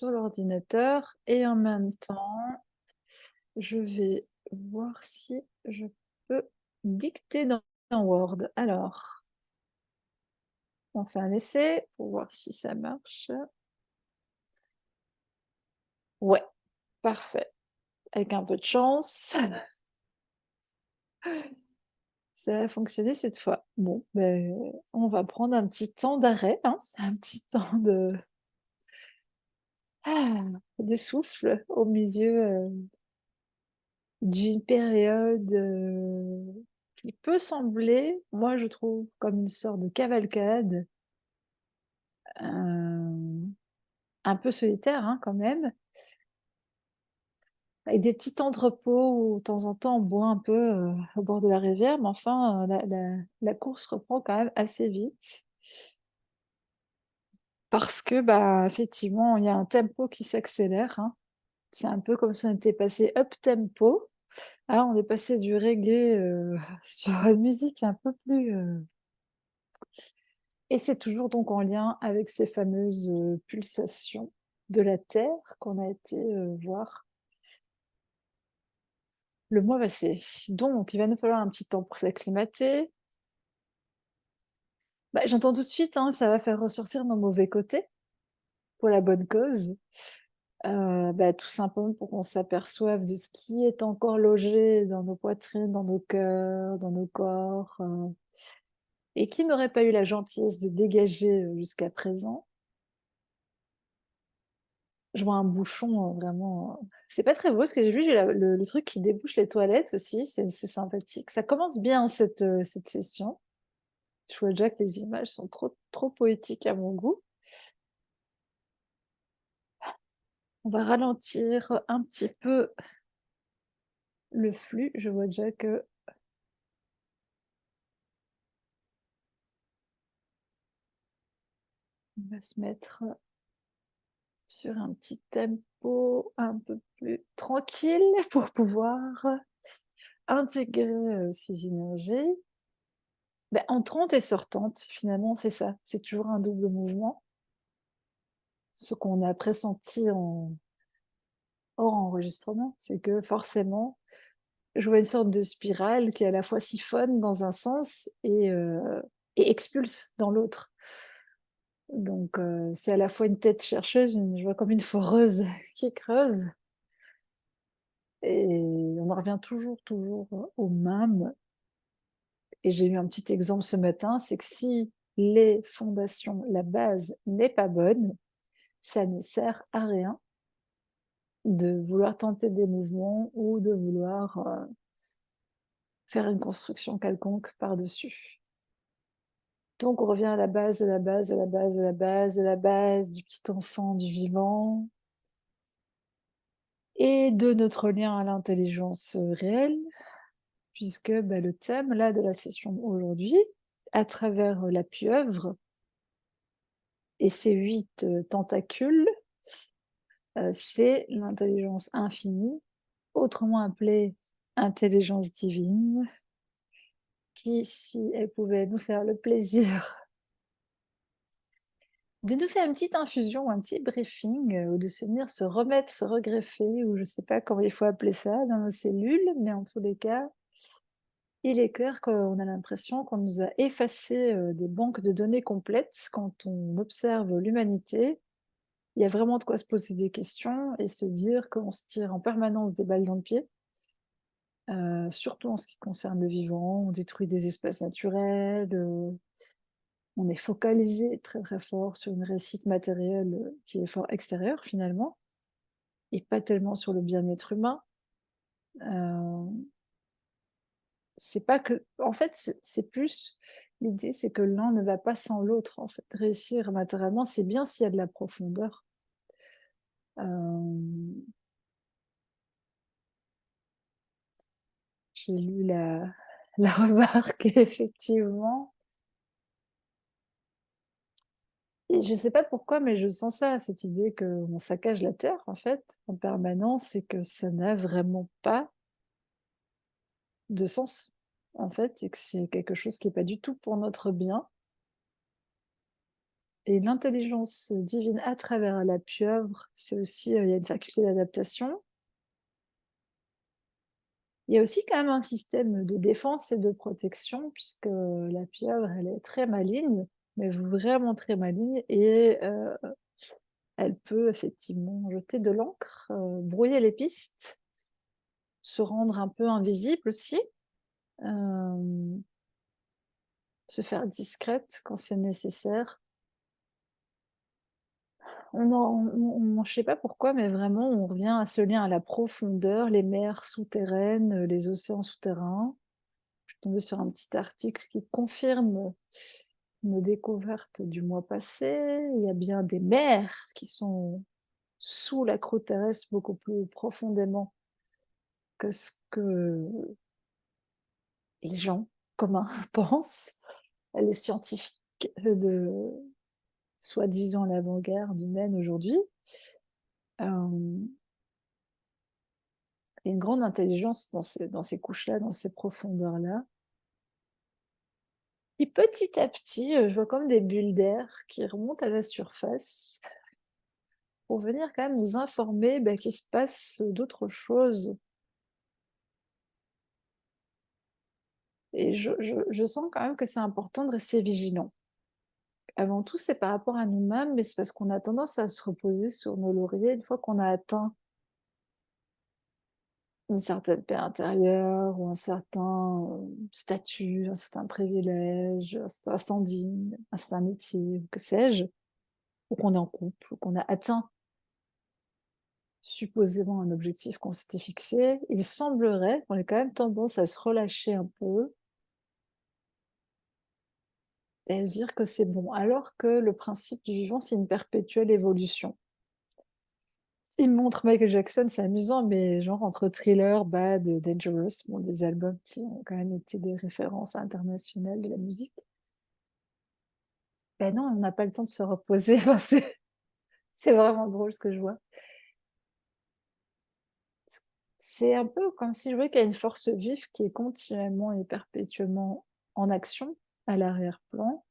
sur l'ordinateur et en même temps, je vais voir si je peux dicter dans Word. Alors, on fait un essai pour voir si ça marche. Ouais, parfait. Avec un peu de chance, ça a fonctionné cette fois. Bon, ben, on va prendre un petit temps d'arrêt, hein, un petit temps ah, de souffle au milieu, d'une période, qui peut sembler, moi je trouve, comme une sorte de cavalcade, hem, un peu solitaire, hein, quand même, avec des petits temps de repos où de temps en temps on boit un peu, au bord de la rivière, mais enfin, la course reprend quand même assez vite. Parce que, bah, effectivement, il y a un tempo qui s'accélère, hein. C'est un peu comme si on était passé up tempo. Là, on est passé du reggae, sur une musique un peu plus, et c'est toujours donc en lien avec ces fameuses, pulsations de la Terre qu'on a été, voir le mois passé. Donc il va nous falloir un petit temps pour s'acclimater. Bah, j'entends tout de suite, hein, ça va faire ressortir nos mauvais côtés, pour la bonne cause. Bah, tout simplement pour qu'on s'aperçoive de ce qui est encore logé dans nos poitrines, dans nos cœurs, dans nos corps, et qui n'aurait pas eu la gentillesse de dégager, jusqu'à présent. Je vois un bouchon, vraiment, c'est pas très beau ce que j'ai vu, j'ai la le truc qui débouche les toilettes aussi, c'est sympathique. Ça commence bien cette session. Je vois déjà que les images sont trop poétiques à mon goût. On va ralentir un petit peu le flux. Je vois déjà que on va se mettre sur un petit tempo un peu plus tranquille pour pouvoir intégrer, ces énergies. Bah, entrantes et sortantes, finalement, c'est ça. C'est toujours un double mouvement. Ce qu'on a pressenti en hors enregistrement, c'est que forcément, je vois une sorte de spirale qui à la fois siphonne dans un sens et expulse dans l'autre. Donc c'est à la fois une tête chercheuse, je vois comme une foreuse qui creuse et on en revient toujours, au même. Et j'ai eu un petit exemple ce matin, c'est que si les fondations, la base n'est pas bonne, ça ne sert à rien de vouloir tenter des mouvements ou de vouloir, faire une construction quelconque par-dessus. Donc on revient à la base de la base de la base de la base de la base du petit enfant, du vivant et de notre lien à l'intelligence, réelle, puisque, bah, le thème là de la session aujourd'hui, à travers, la pieuvre et ses 8 tentacules, c'est l'intelligence infinie, autrement appelée intelligence divine, qui, si elle pouvait nous faire le plaisir de nous faire une petite infusion, un petit briefing, ou de se venir se remettre, se regreffer ou je ne sais pas comment il faut appeler ça dans nos cellules, mais en tous les cas, il est clair qu'on a l'impression qu'on nous a effacé, des banques de données complètes quand on observe l'humanité. Il y a vraiment de quoi se poser des questions et se dire qu'on se tire en permanence des balles dans le pied, surtout en ce qui concerne le vivant. On détruit des espaces naturels, on est focalisé très fort sur une réussite matérielle, qui est fort extérieure finalement et pas tellement sur le bien-être humain. Heu, c'est pas que en fait, c'est plus l'idée, c'est que l'un ne va pas sans l'autre, en fait. Réussir matériellement, c'est bien s'il y a de la profondeur. Hem, j'ai lu la remarque effectivement et je sais pas pourquoi, mais je sens ça, cette idée qu'on saccage la terre, en fait, en permanence et que ça n'a vraiment pas de sens, en fait, et que c'est quelque chose qui est pas du tout pour notre bien. Et l'intelligence divine à travers la pieuvre, c'est aussi, il y a une faculté d'adaptation. Il y a aussi quand même un système de défense et de protection puisque la pieuvre, elle est très maligne, mais vraiment très maligne et elle peut effectivement jeter de l'encre, brouiller les pistes, se rendre un peu invisible aussi, hem, se faire discrète quand c'est nécessaire. Je sais pas pourquoi, mais vraiment on revient à ce lien à la profondeur, les mers souterraines, les océans souterrains. Je suis tombée sur un petit article qui confirme nos découvertes du mois passé. Il y a bien des mers qui sont sous la croûte terrestre beaucoup plus profondément que ce que les gens communs pensent. Les scientifiques de soi-disant l'avant-garde humaine aujourd'hui. Il y a une grande intelligence dans ces couches-là, dans ces profondeurs-là. Et petit à petit, je vois comme des bulles d'air qui remontent à la surface pour venir quand même nous informer, qu'il se passe, d'autres choses. Et je sens quand même que c'est important de rester vigilant. Avant tout, c'est par rapport à nous-mêmes, mais c'est parce qu'on a tendance à se reposer sur nos lauriers une fois qu'on a atteint une certaine paix intérieure ou un certain, statut, un certain privilège, un certain standing, un certain métier, que sais-je, ou qu'on est en couple, ou qu'on a atteint supposément un objectif qu'on s'était fixé. Il semblerait qu'on ait quand même tendance à se relâcher un peu et à se dire que c'est bon, alors que le principe du vivant, c'est une perpétuelle évolution. Il montre Michael Jackson, c'est amusant, mais genre entre Thriller, Bad, Dangerous, bon, des albums qui ont quand même été des références internationales de la musique. Ben non, on n'a pas le temps de se reposer. Enfin, c'est vraiment drôle ce que je vois. C'est un peu comme si je voyais qu'il y a une force vive qui est continuellement et perpétuellement en action à l'arrière-plan,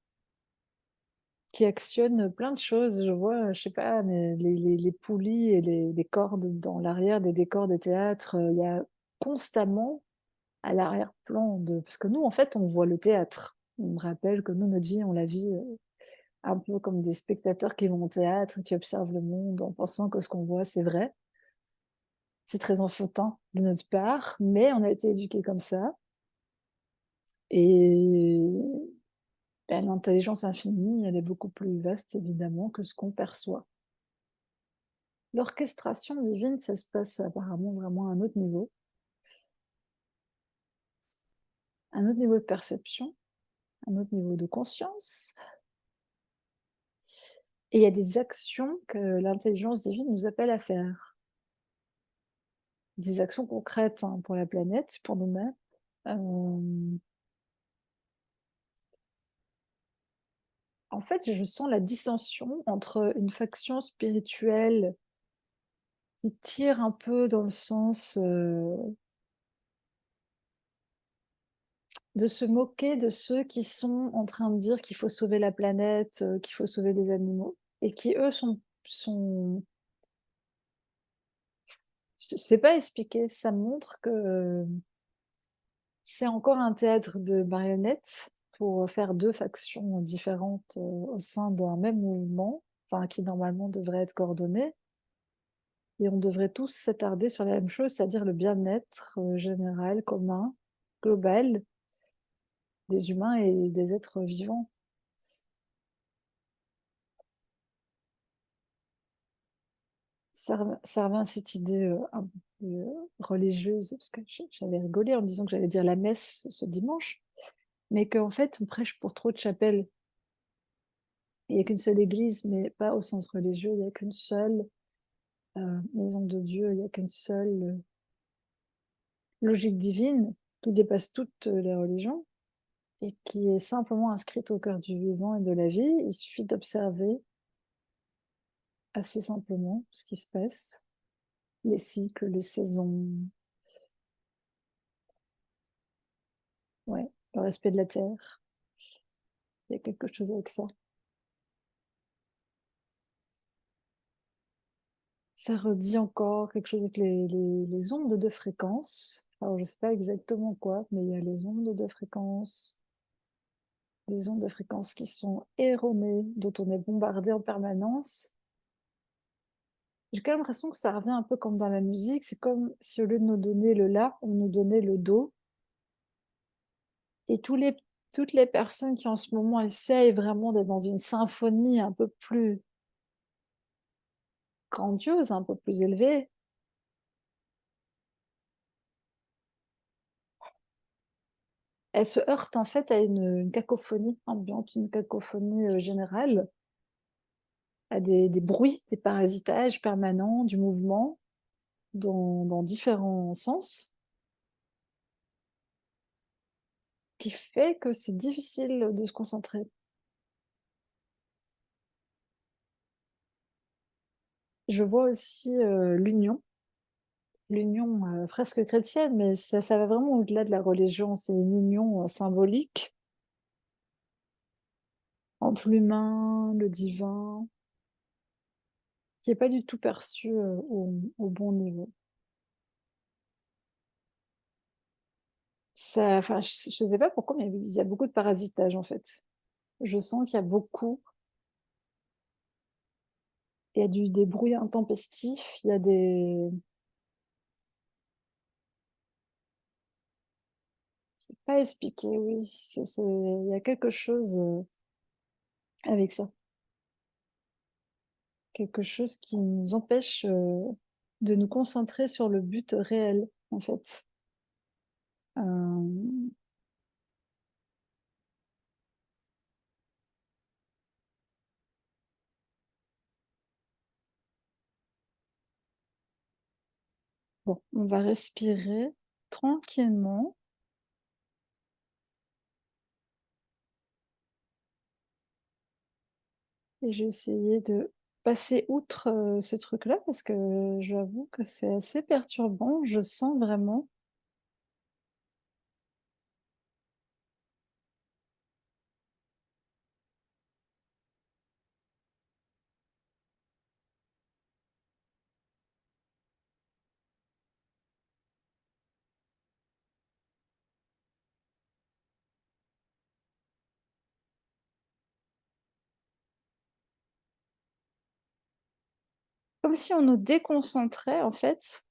qui actionne plein de choses. Je vois, je sais pas, mais les poulies et les cordes dans l'arrière des décors des théâtres, il y a constamment à l'arrière-plan de parce que nous, en fait, on voit le théâtre. On me rappelle que nous, notre vie, on la vit, un peu comme des spectateurs qui vont au théâtre et qui observent le monde en pensant que ce qu'on voit, c'est vrai. C'est très enfantin de notre part, mais on a été éduqués comme ça et l'intelligence infinie, elle est beaucoup plus vaste évidemment que ce qu'on perçoit. L'orchestration divine, ça se passe apparemment vraiment à un autre niveau de perception, un autre niveau de conscience. Et il y a des actions que l'intelligence divine nous appelle à faire. Des actions concrètes, hein, pour la planète, pour nous-mêmes. En fait, je sens la dissension entre une faction spirituelle qui tire un peu dans le sens, de se moquer de ceux qui sont en train de dire qu'il faut sauver la planète, qu'il faut sauver les animaux et qui eux sont je sais pas expliquer, ça montre que c'est encore un théâtre de marionnettes pour faire 2 factions différentes, au sein d'un même mouvement, enfin qui normalement devrait être coordonné et on devrait tous s'attarder sur la même chose, c'est-à-dire le bien-être, général, commun, global des humains et des êtres vivants. Ça revient à cette idée, un peu, religieuse, parce que j'avais rigolé en me disant que j'allais dire la messe ce dimanche, mais qu'en fait on prêche pour trop de chapelles. Il n'y a qu'une seule église, mais pas au sens religieux, il n'y a qu'une seule, maison de Dieu, il n'y a qu'une seule, logique divine qui dépasse toutes, les religions et qui est simplement inscrite au cœur du vivant et de la vie. Il suffit d'observer assez simplement ce qui se passe, les cycles, les saisons, ouais, le respect de la terre. Il y a quelque chose avec ça. Ça redit encore quelque chose avec les ondes de fréquence. Alors je sais pas exactement quoi, mais il y a les ondes de fréquence, des ondes de fréquence qui sont erronées, dont on est bombardé en permanence. J'ai quand même l'impression que ça revient un peu comme dans la musique, c'est comme si au lieu de nous donner le la, on nous donnait le do et toutes les personnes qui en ce moment essayent vraiment d'être dans une symphonie un peu plus grandiose, un peu plus élevée, elles se heurtent en fait à une cacophonie ambiante, une cacophonie, générale, à des bruits, des parasitages permanents, du mouvement dans différents sens, qui fait que c'est difficile de se concentrer. Je vois aussi, l'union, presque chrétienne, mais ça va vraiment au-delà de la religion. C'est une union, symbolique entre l'humain, le divin, qui est pas du tout perçue, au bon niveau. Ça enfin, je sais pas pourquoi, mais il y a beaucoup de parasitage, en fait. Je sens qu'il y a beaucoup il y a des bruits intempestifs, il y a des pas expliqué, oui, c'est il y a quelque chose, avec ça. Quelque chose qui nous empêche, de nous concentrer sur le but réel, en fait. Hem, bon, on va respirer tranquillement et je vais essayer de passer outre, ce truc-là parce que j'avoue que c'est assez perturbant. Je sens vraiment comme si on nous déconcentrait, en fait,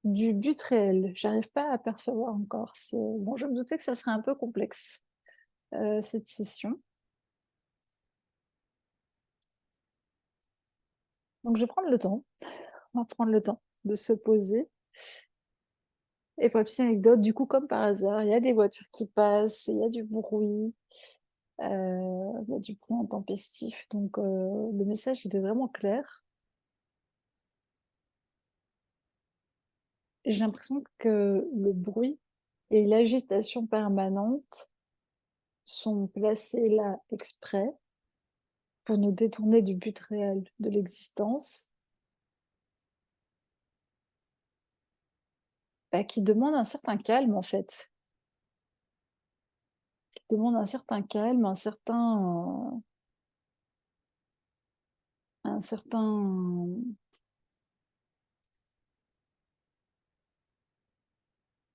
du but réel. J'arrive pas à percevoir encore. C'est bon, je me doutais que ça serait un peu complexe, cette session. Donc je vais prendre le temps. On va prendre le temps de se poser et pour la petite anecdote, du coup, comme par hasard, il y a des voitures qui passent, il y a du bruit, il y a du bruit intempestif donc le message, il est vraiment clair et j'ai l'impression que le bruit et l'agitation permanente sont placés là exprès pour nous détourner du but réel de l'existence, bah, qui demande un certain calme, en fait. Qui demande un certain calme, un certain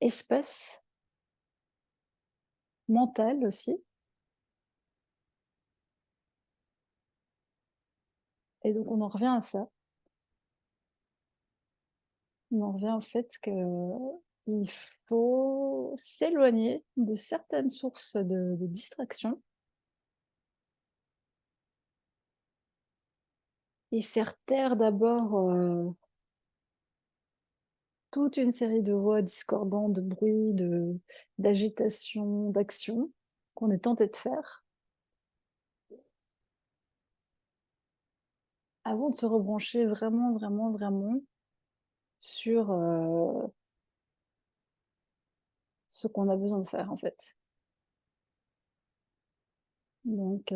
espace mental aussi et donc on en revient à ça. On en revient au fait qu'il faut s'éloigner de certaines sources de distraction et faire taire d'abord, toute une série de voix discordantes, de bruits, d'agitation, d'action qu'on est tenté de faire, avant de se rebrancher vraiment, vraiment, vraiment sur, ce qu'on a besoin de faire, en fait. Donc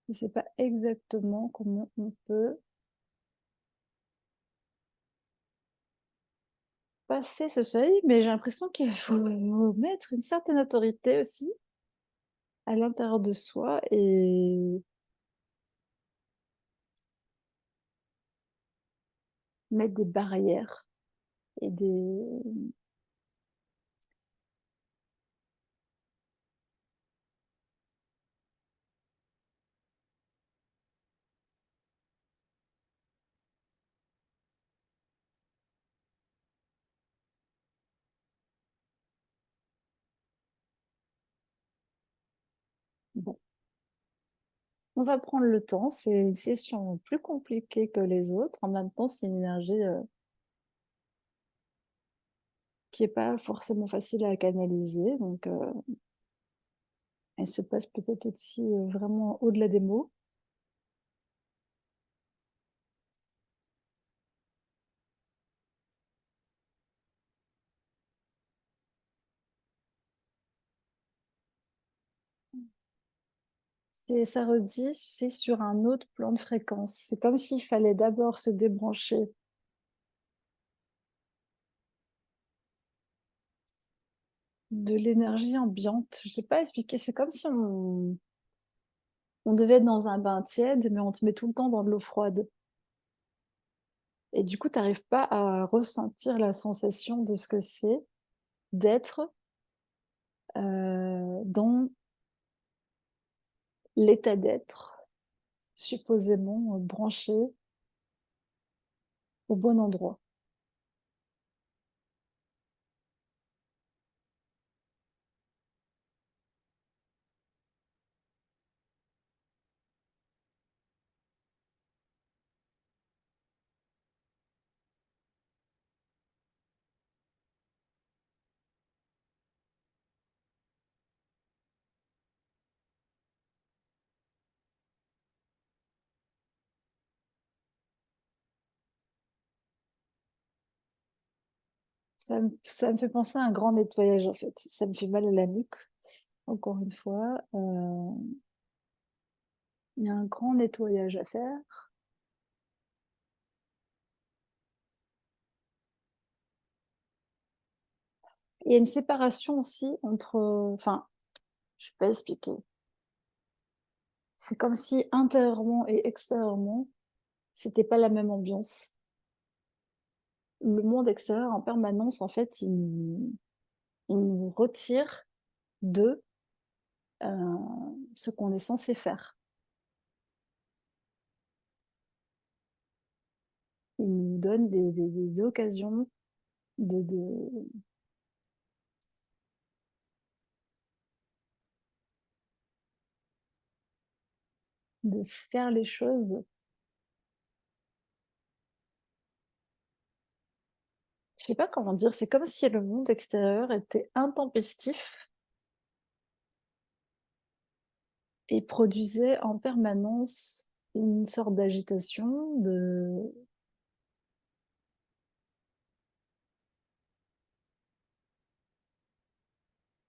je ne sais pas exactement comment on peut passer ce seuil, mais j'ai l'impression qu'il faut mettre une certaine autorité aussi à l'intérieur de soi et mettre des barrières et des bon, on va prendre le temps, c'est une session plus compliquée que les autres. En même temps, c'est une énergie, qui est pas forcément facile à canaliser, donc elle se passe peut-être aussi, vraiment au-delà des mots. Et ça redit, c'est sur un autre plan de fréquence. C'est comme s'il fallait d'abord se débrancher de l'énergie ambiante. Je sais pas expliquer, c'est comme si on devait être dans un bain tiède, mais on te met tout le temps dans de l'eau froide. Et du coup, tu arrives pas à ressentir la sensation de ce que c'est d'être, dans l'état d'être supposément, branché au bon endroit. Ça me fait penser à un grand nettoyage, en fait. Ça me fait mal à la nuque, encore une fois, il y a un grand nettoyage à faire. Il y a une séparation aussi entre, enfin, je vais pas expliquer. C'est comme si intérieurement et extérieurement, c'était pas la même ambiance. Le monde extérieur en permanence, en fait, il nous retire de, ce qu'on est censé faire. Il nous donne des occasions de faire les choses. Je sais pas comment dire, c'est comme si le monde extérieur était intempestif et produisait en permanence une sorte d'agitation,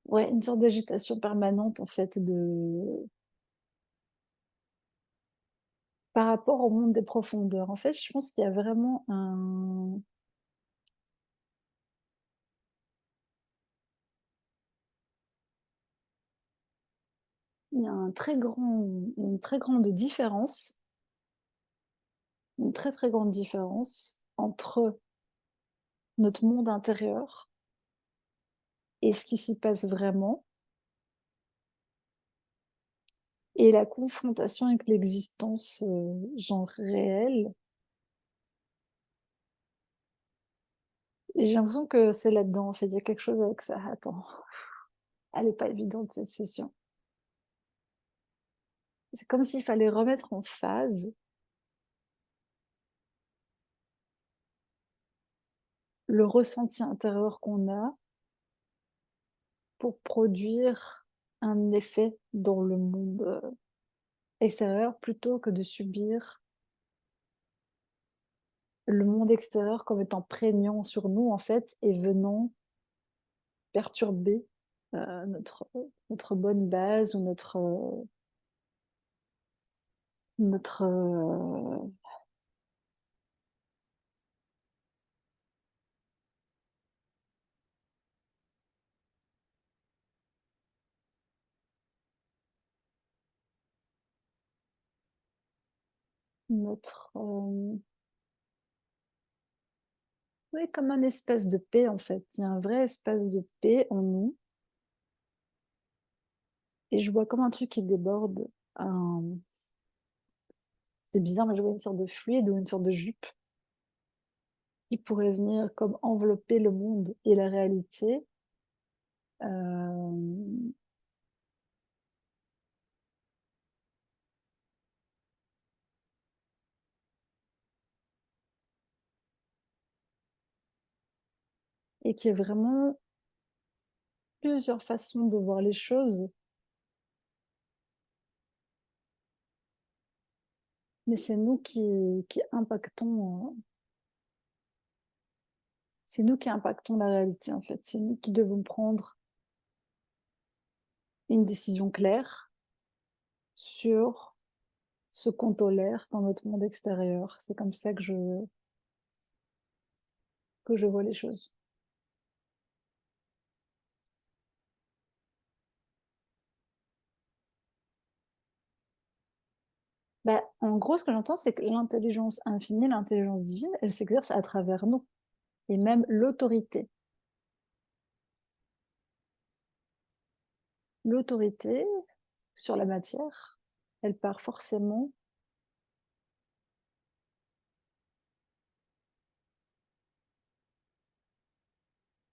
ouais, une sorte d'agitation permanente en fait par rapport au monde des profondeurs. En fait, je pense qu'il y a vraiment il y a une très grande différence, une très, très grande différence entre notre monde intérieur et ce qui s'y passe vraiment et la confrontation avec l'existence, genre réelle. Et j'ai l'impression que c'est là-dedans, en fait, il y a quelque chose avec ça. Attends, elle est pas évidente cette session. C'est comme s'il fallait remettre en phase le ressenti intérieur qu'on a pour produire un effet dans le monde, extérieur, plutôt que de subir le monde extérieur comme étant prégnant sur nous, en fait, et venant perturber, notre bonne base ou notre, notre, oui, comme un espace de paix, en fait. Il y a un vrai espace de paix en nous et je vois comme un truc qui déborde, un c'est bizarre, mais je vois une sorte de fluide ou une sorte de jupe qui pourrait venir comme envelopper le monde et la réalité, hem et qui est vraiment plusieurs façons de voir les choses, mais c'est nous qui impactons, c'est nous qui impactons la réalité, en fait. C'est nous qui devons prendre une décision claire sur ce qu'on tolère dans notre monde extérieur. C'est comme ça que je vois les choses. Bah, en gros, ce que j'entends, c'est que l'intelligence infinie, l'intelligence divine, elle s'exerce à travers nous et même l'autorité. L'autorité sur la matière, elle part forcément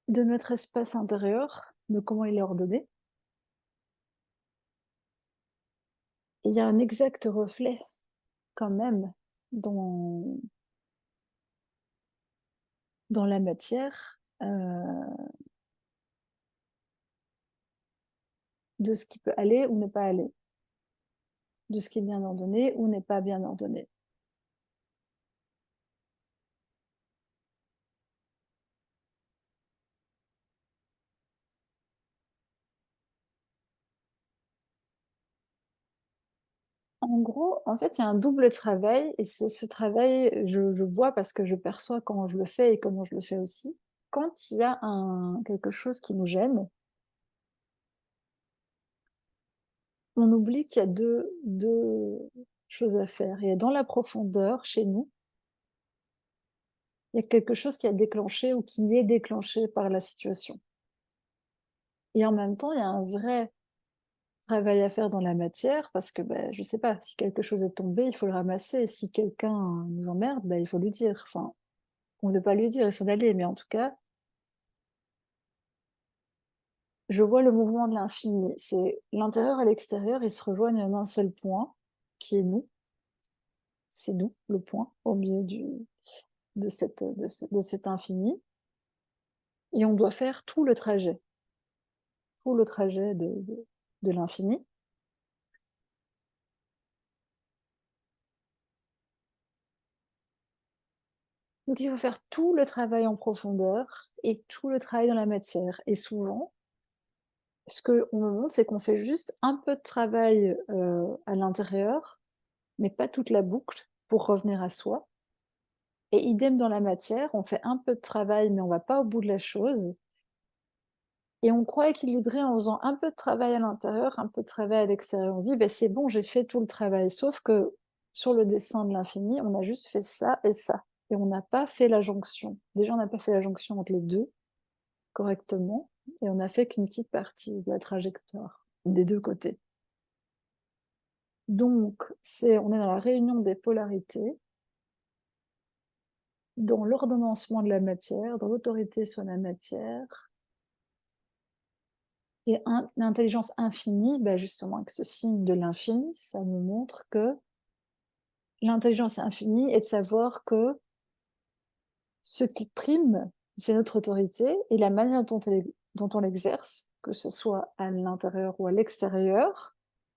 de notre espace intérieur, de comment il est ordonné. Et il y a un exact reflet quand même dans dans la matière, de ce qui peut aller ou ne pas aller, de ce qui est bien ordonné ou n'est pas bien ordonné. En gros, en fait, il y a un double travail et c'est ce travail, je vois parce que je perçois comment je le fais et comment je le fais aussi. Quand il y a quelque chose qui nous gêne, on oublie qu'il y a deux choses à faire. Il y a dans la profondeur, chez nous, il y a quelque chose qui a déclenché ou qui est déclenché par la situation. Et en même temps, il y a un vrai travail à faire dans la matière parce que, bah, je sais pas, si quelque chose est tombé, il faut le ramasser. Si quelqu'un nous emmerde, bah, il faut lui dire. Enfin, on ne veut pas lui dire et s'en aller, mais en tout cas, je vois le mouvement de l'infini. C'est l'intérieur et l'extérieur, ils se rejoignent en un seul point, qui est nous. C'est nous, le point, au milieu de cet infini. Et on doit faire tout le trajet de l'infini. Donc il faut faire tout le travail en profondeur et tout le travail dans la matière. Et souvent, ce qu'on me montre, c'est qu'on fait juste un peu de travail, à l'intérieur, mais pas toute la boucle pour revenir à soi. Et idem dans la matière, on fait un peu de travail, mais on va pas au bout de la chose. Et on croit équilibrer en faisant un peu de travail à l'intérieur, un peu de travail à l'extérieur. On se dit: «Beh, c'est bon, j'ai fait tout le travail». Sauf que sur le dessin de l'infini, on a juste fait ça et ça et on n'a pas fait la jonction. Déjà, on n'a pas fait la jonction entre les 2 correctement et on n'a fait qu'une petite partie de la trajectoire, des 2 côtés. Donc on est dans la réunion des polarités, dans l'ordonnancement de la matière, dans l'autorité sur la matière. Et l'intelligence infinie, bah, justement avec ce signe de l'infini, ça nous montre que l'intelligence infinie est de savoir que ce qui prime, c'est notre autorité et la manière dont on l'exerce, que ce soit à l'intérieur ou à l'extérieur,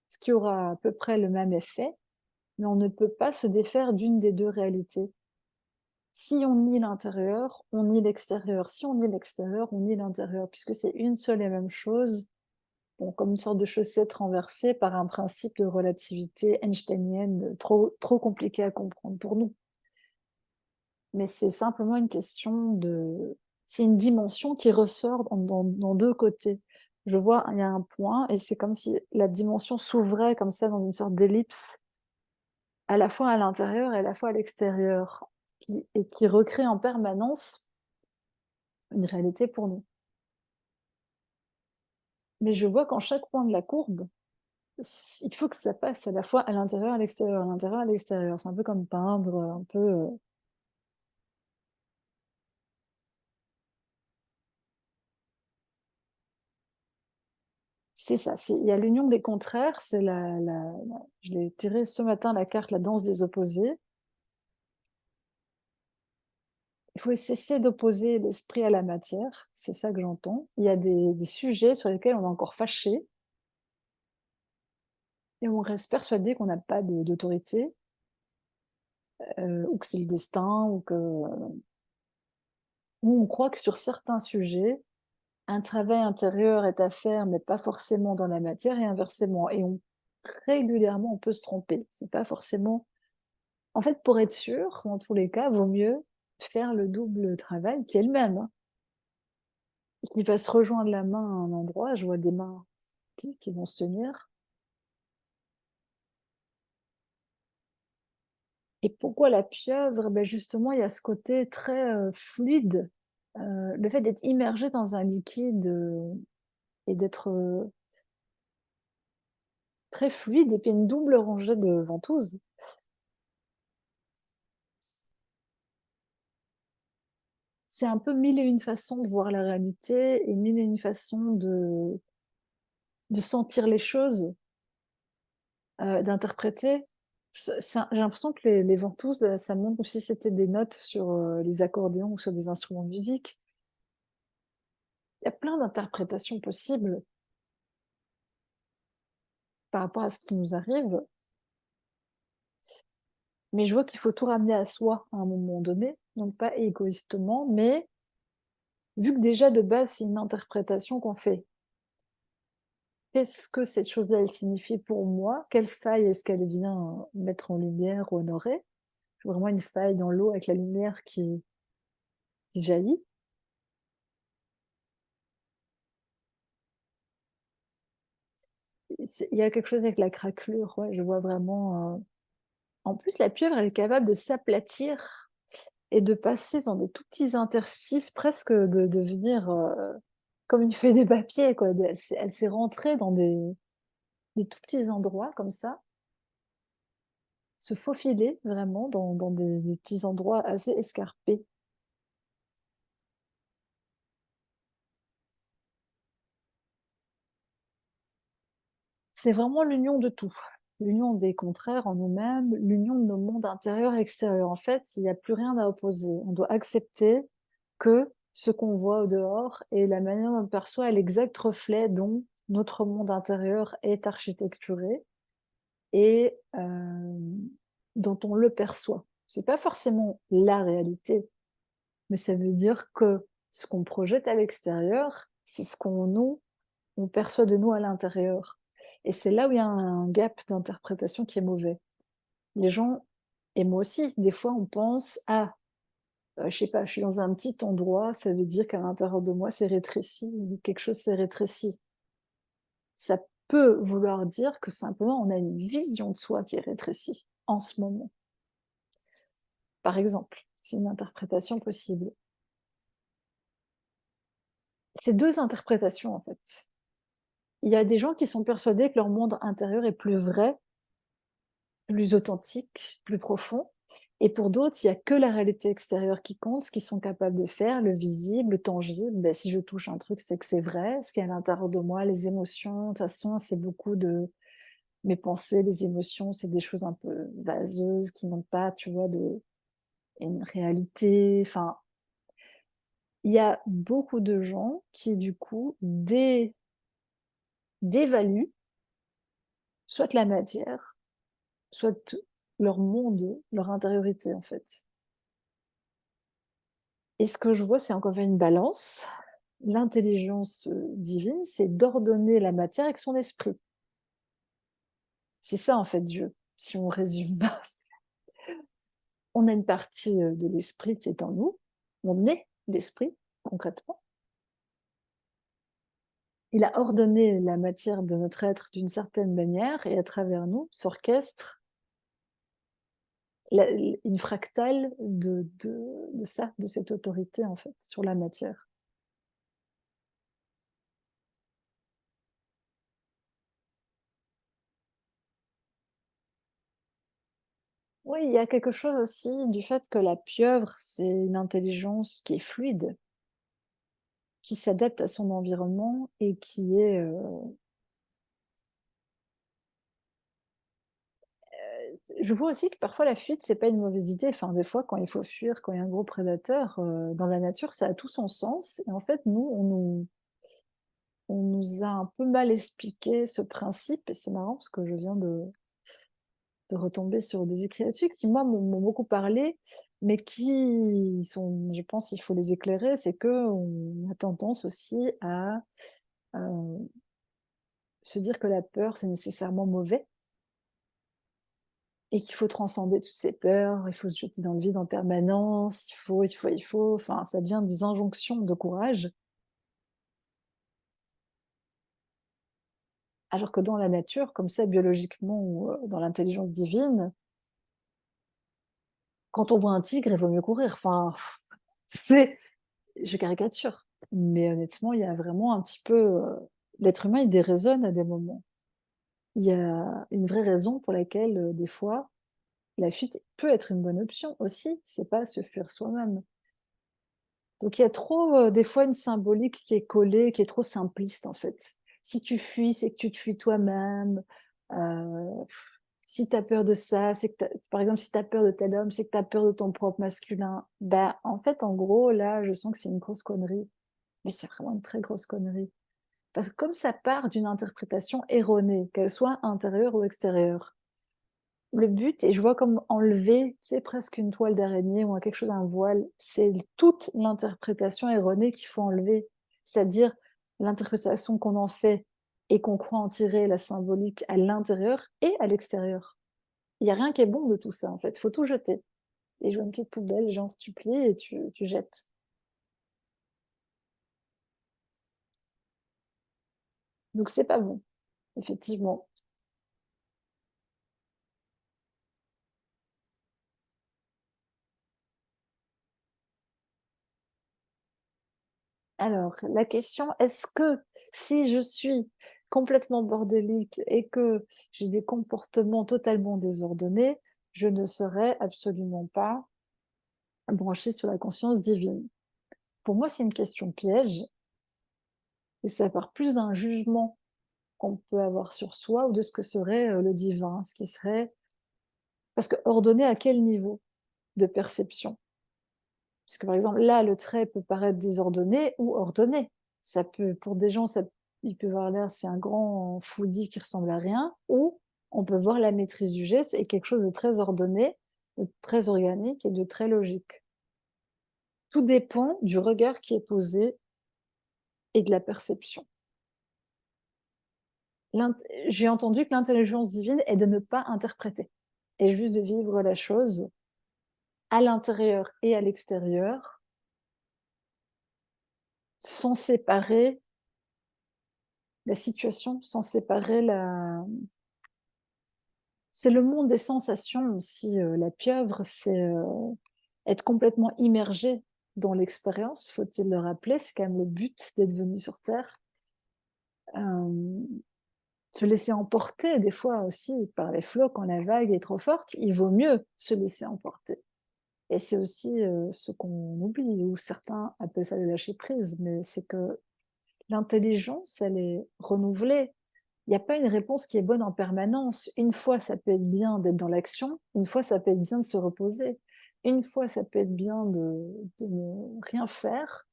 ce qui aura à peu près le même effet, mais on ne peut pas se défaire d'une des 2 réalités. Si on nie l'intérieur, on nie l'extérieur. Si on nie l'extérieur, on nie l'intérieur, puisque c'est une seule et même chose. Bon, comme une sorte de chaussette renversée par un principe de relativité einsteinienne, trop compliqué à comprendre pour nous. Mais c'est simplement une question de c'est une dimension qui ressort dans 2 côtés. Je vois, il y a un point et c'est comme si la dimension s'ouvrait comme ça dans une sorte d'ellipse à la fois à l'intérieur et à la fois à l'extérieur, qui recrée en permanence une réalité pour nous. Mais je vois qu'en chaque point de la courbe, il faut que ça passe à la fois à l'intérieur, à l'extérieur, à l'intérieur, à l'extérieur. C'est un peu comme peindre, un peu, c'est ça, il y a l'union des contraires, c'est je l'ai tiré ce matin la carte, la danse des opposés. Il faut cesser d'opposer l'esprit à la matière, c'est ça que j'entends. Il y a des sujets sur lesquels on est encore fâché et on reste persuadé qu'on n'a pas d'autorité, ou que c'est le destin, ou on croit que sur certains sujets, un travail intérieur est à faire, mais pas forcément dans la matière et inversement, et on régulièrement, on peut se tromper. C'est pas forcément en fait, pour être sûr, dans tous les cas, vaut mieux faire le double travail qui est le même, hein, et qui va se rejoindre la main à un endroit. Je vois des mains qui vont se tenir. Et pourquoi la pieuvre? Ben justement, il y a ce côté très, fluide, le fait d'être immergé dans un liquide, et d'être, très fluide, et puis une double rangée de ventouses. C'est un peu mille et une façons de voir la réalité et mille et une façons de sentir les choses, d'interpréter. J'ai l'impression que les ventouses, ça montre comme si c'était des notes sur, les accordéons ou sur des instruments de musique. Il y a plein d'interprétations possibles par rapport à ce qui nous arrive, mais je vois qu'il faut tout ramener à soi à un moment donné, donc pas égoïstement, mais vu que déjà de base, c'est une interprétation qu'on fait. Qu'est-ce que cette chose-là, elle signifie pour moi? Quelle faille est-ce qu'elle vient mettre en lumière ou honorer? Vraiment une faille dans l'eau avec la lumière qui jaillit. Il y a quelque chose avec la craquelure, ouais, je vois vraiment, en plus, la pieuvre, elle est capable de s'aplatir et de passer dans des tout petits interstices, presque de devenir, comme une feuille de papier, quoi. Elle s'est rentrée dans des tout petits endroits comme ça, se faufiler vraiment dans des petits endroits assez escarpés. C'est vraiment l'union de tout, l'union des contraires en nous-mêmes, l'union de nos mondes intérieurs et extérieurs. En fait, il y a plus rien à opposer. On doit accepter que ce qu'on voit au dehors et la manière dont on le perçoit est l'exact reflet dont notre monde intérieur est architecturé et dont on le perçoit. C'est pas forcément la réalité, mais ça veut dire que ce qu'on projette à l'extérieur, c'est ce on perçoit de nous à l'intérieur. Et c'est là où il y a un gap d'interprétation qui est mauvais. Les gens, et moi aussi, des fois, on pense: «Ah, je sais pas, je suis dans un petit endroit, ça veut dire qu'à l'intérieur de moi, c'est rétréci ou quelque chose s'est rétréci». Ça peut vouloir dire que simplement on a une vision de soi qui est rétrécie en ce moment, par exemple. C'est une interprétation possible. C'est 2 interprétations, en fait. Il y a des gens qui sont persuadés que leur monde intérieur est plus vrai, plus authentique, plus profond, et pour d'autres, il y a que la réalité extérieure qui compte, ce qu'ils sont capables de faire, le visible, le tangible. Beh, si je touche un truc, c'est que c'est vrai. Ce qu'il y a à l'intérieur de moi, les émotions, de toute façon, c'est beaucoup de mes pensées, les émotions, c'est des choses un peu vaseuses qui n'ont pas, tu vois, une réalité. Enfin, il y a beaucoup de gens qui, du coup, dévaluent soit la matière, soit leur monde, leur intériorité, en fait. Et ce que je vois, c'est encore une balance. L'intelligence, divine, c'est d'ordonner la matière avec son esprit. C'est ça, en fait, Dieu, si on résume. On a une partie, de l'esprit qui est en nous. On est l'esprit, concrètement. Il a ordonné la matière de notre être d'une certaine manière et à travers nous s'orchestre une fractale de ça, de cette autorité, en fait, sur la matière. Oui, il y a quelque chose aussi du fait que la pieuvre, c'est une intelligence qui est fluide, qui s'adapte à son environnement et qui est, je vois aussi que parfois la fuite, c'est pas une mauvaise idée. Enfin, des fois, quand il faut fuir, quand il y a un gros prédateur, dans la nature, ça a tout son sens et en fait, nous, on nous a un peu mal expliqué ce principe et c'est marrant parce que je viens de retomber sur des écrits là-dessus qui, moi, m'ont beaucoup parlé, mais qui sont, je pense, il faut les éclairer, c'est qu'on a tendance aussi à, se dire que la peur, c'est nécessairement mauvais et qu'il faut transcender toutes ces peurs, il faut se jeter dans le vide en permanence, il faut, enfin, ça devient des injonctions de courage, alors que dans la nature, comme ça, biologiquement ou, dans l'intelligence divine, quand on voit un tigre, il vaut mieux courir. Enfin, c'est je caricature, mais honnêtement, il y a vraiment un petit peu, l'être humain, il déraisonne à des moments. Il y a une vraie raison pour laquelle, des fois, la fuite peut être une bonne option aussi, c'est pas se fuir soi-même. Donc il y a trop, des fois, une symbolique qui est collée, qui est trop simpliste, en fait. Si tu fuis, c'est que tu te fuis toi-même, heu, si tu as peur de ça, c'est que tu par exemple, si tu as peur de tel homme, c'est que tu as peur de ton propre masculin. Bah, en fait, en gros, là, je sens que c'est une grosse connerie, mais c'est vraiment une très grosse connerie. Parce que comme ça part d'une interprétation erronée, qu'elle soit intérieure ou extérieure, le but et je vois comme enlever, tu sais, presque une toile d'araignée ou quelque chose, un voile, c'est toute l'interprétation erronée qu'il faut enlever. C'est-à-dire l'interprétation qu'on en fait et qu'on croit en tirer la symbolique à l'intérieur et à l'extérieur. Il y a rien qui est bon de tout ça, en fait, il faut tout jeter et je vois une petite poubelle, genre tu plies et tu jettes. Donc c'est pas bon, effectivement. Alors, la question, est-ce que si je suis complètement bordélique et que j'ai des comportements totalement désordonnés, je ne serai absolument pas branchée sur la conscience divine? Pour moi, c'est une question piège et ça part plus d'un jugement qu'on peut avoir sur soi ou de ce que serait, le divin, ce qui serait parce que ordonné à quel niveau de perception? Parce que, par exemple, là, le trait peut paraître désordonné ou ordonné. Ça peut pour des gens, ça il peut avoir l'air c'est un grand fouillis qui ressemble à rien ou on peut voir la maîtrise du geste et quelque chose de très ordonné, de très organique et de très logique. Tout dépend du regard qui est posé et de la perception. L'int J'ai entendu que l'intelligence divine est de ne pas interpréter et juste de vivre la chose à l'intérieur et à l'extérieur, sans séparer la situation, sans séparer la c'est le monde des sensations aussi, la pieuvre, c'est, être complètement immergé dans l'expérience, faut-il le rappeler, c'est quand même le but d'être venu sur terre. Hem, Se laisser emporter des fois aussi par les flots quand la vague est trop forte, il vaut mieux se laisser emporter et c'est aussi, ce qu'on oublie ou certains appellent ça le lâcher prise, mais c'est que l'intelligence, elle est renouvelée. Il y a pas une réponse qui est bonne en permanence. Une fois, ça peut être bien d'être dans l'action, une fois, ça peut être bien de se reposer. Une fois, ça peut être bien de ne rien faire,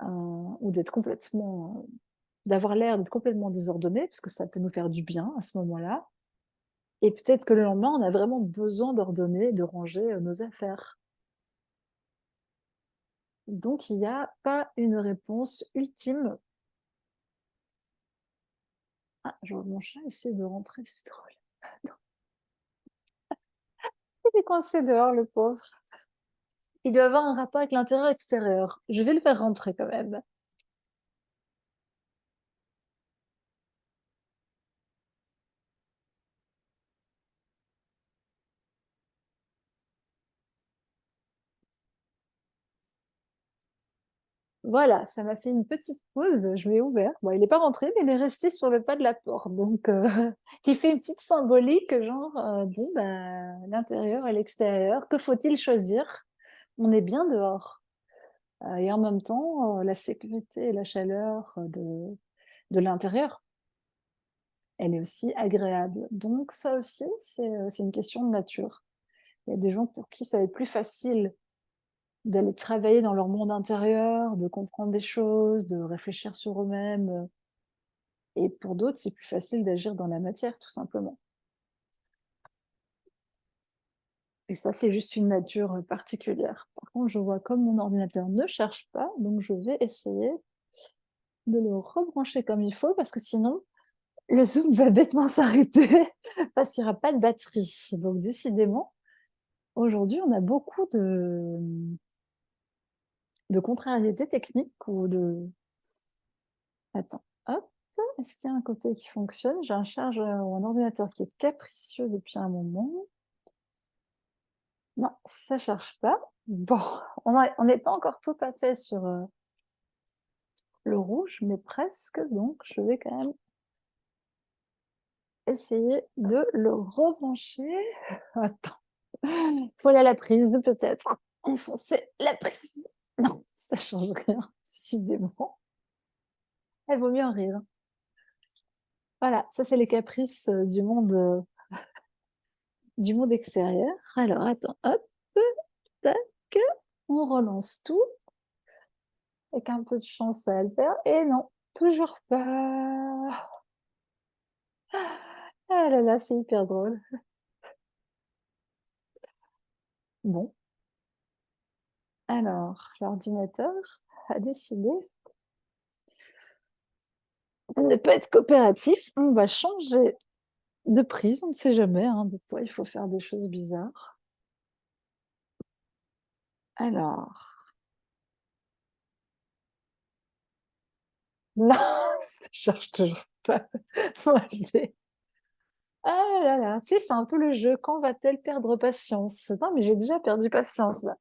ou d'être complètement, d'avoir l'air d'être complètement désordonné, parce que ça peut nous faire du bien à ce moment-là. Et peut-être que le lendemain, on a vraiment besoin d'ordonner, de ranger, nos affaires. Donc il y a pas une réponse ultime. Ah, je vois mon chat essaie de rentrer, c'est drôle. Il est coincé dehors, le pauvre. Il doit avoir un rapport avec l'intérieur-extérieur. Je vais le faire rentrer quand même. Voilà, ça m'a fait une petite pause, je l'ai ouvert. Bon, il n'est pas rentré, mais il est resté sur le pas de la porte. Donc, qui fait une petite symbolique, genre, bon, bah, l'intérieur et l'extérieur, que faut-il choisir? On est bien dehors. Et en même temps, la sécurité et la chaleur de l'intérieur, elle est aussi agréable. Donc, ça aussi, c'est une question de nature. Il y a des gens pour qui ça va être plus facile d'aller travailler dans leur monde intérieur, de comprendre des choses, de réfléchir sur eux-mêmes. Et pour d'autres, c'est plus facile d'agir dans la matière, tout simplement. Et ça, c'est juste une nature particulière. Par contre, je vois comme mon ordinateur ne cherche pas, donc je vais essayer de le rebrancher comme il faut, parce que sinon, le Zoom va bêtement s'arrêter, parce qu'il n'y aura pas de batterie. Donc décidément, aujourd'hui, on a beaucoup de contrariétés techniques ou de... Attends, hop, est-ce qu'il y a un côté qui fonctionne? J'ai un chargeur ou un ordinateur qui est capricieux depuis un moment. Non, ça cherche pas. Bon, on n'est pas encore tout à fait sur le rouge, mais presque. Donc, je vais quand même essayer de le rebrancher. Attends, il faut aller à la prise, peut-être. Enfoncer la prise. Non, ça change rien, décidément. Il vaut mieux en rire. Voilà, ça, c'est les caprices du monde extérieur. Alors, attends, hop, tac, on relance tout. Avec un peu de chance, ça va le faire. Et non, toujours pas. Ah là là, c'est hyper drôle. Bon, alors, l'ordinateur a décidé de ne pas être coopératif. On va changer de prise, on ne sait jamais, hein, des fois, il faut faire des choses bizarres. Alors, non, ça cherche toujours pas. Moi, ah là là, si, c'est un peu le jeu. Quand va-t-elle perdre patience? Non, mais j'ai déjà perdu patience, là.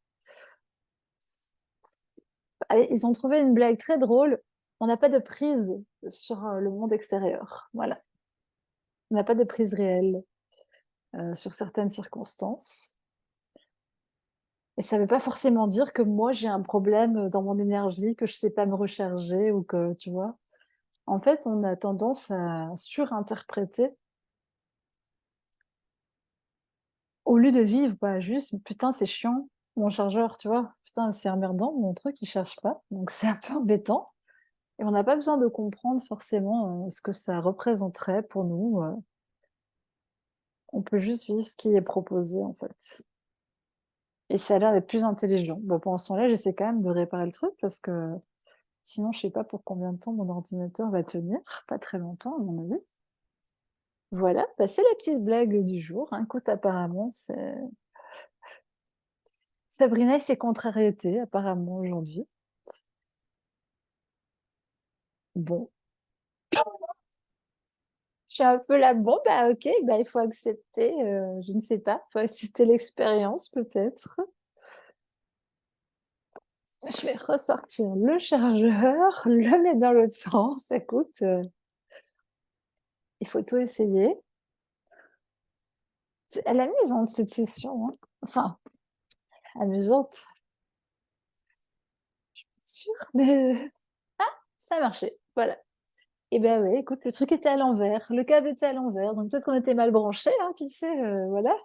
Allez, ils ont trouvé une blague très drôle. On n'a pas de prise sur le monde extérieur. Voilà. On n'a pas de prise réelle sur certaines circonstances. Et ça ne veut pas forcément dire que moi, j'ai un problème dans mon énergie, que je ne sais pas me recharger ou que, tu vois. En fait, on a tendance à surinterpréter au lieu de vivre, bah, juste, putain, c'est chiant, mon chargeur, tu vois. Putain, c'est emmerdant, mon truc, il ne cherche pas. Donc, c'est un peu embêtant. Et on n'a pas besoin de comprendre forcément ce que ça représenterait pour nous. On peut juste vivre ce qui est proposé, en fait. Et ça a l'air d'être plus intelligent. Bon, pendant ce temps-là, j'essaie quand même de réparer le truc parce que sinon, je sais pas pour combien de temps mon ordinateur va tenir. Pas très longtemps, à mon avis. Voilà, bah, c'est la petite blague du jour. Hein. Écoute, apparemment, c'est Sabrina et ses contrariétés, apparemment, aujourd'hui. Bon, je suis un peu là, bon, bah ok, bah, il faut accepter, je ne sais pas, il faut accepter l'expérience peut-être. Je vais ressortir le chargeur, le mettre dans l'autre sens. Écoute, il faut tout essayer. Elle est amusante cette session. Hein. Enfin, amusante, sûre, mais ça a marché. Voilà. Et ben oui, écoute, le truc était à l'envers, le câble était à l'envers, donc peut-être qu'on était mal branché, hein, qui sait, voilà.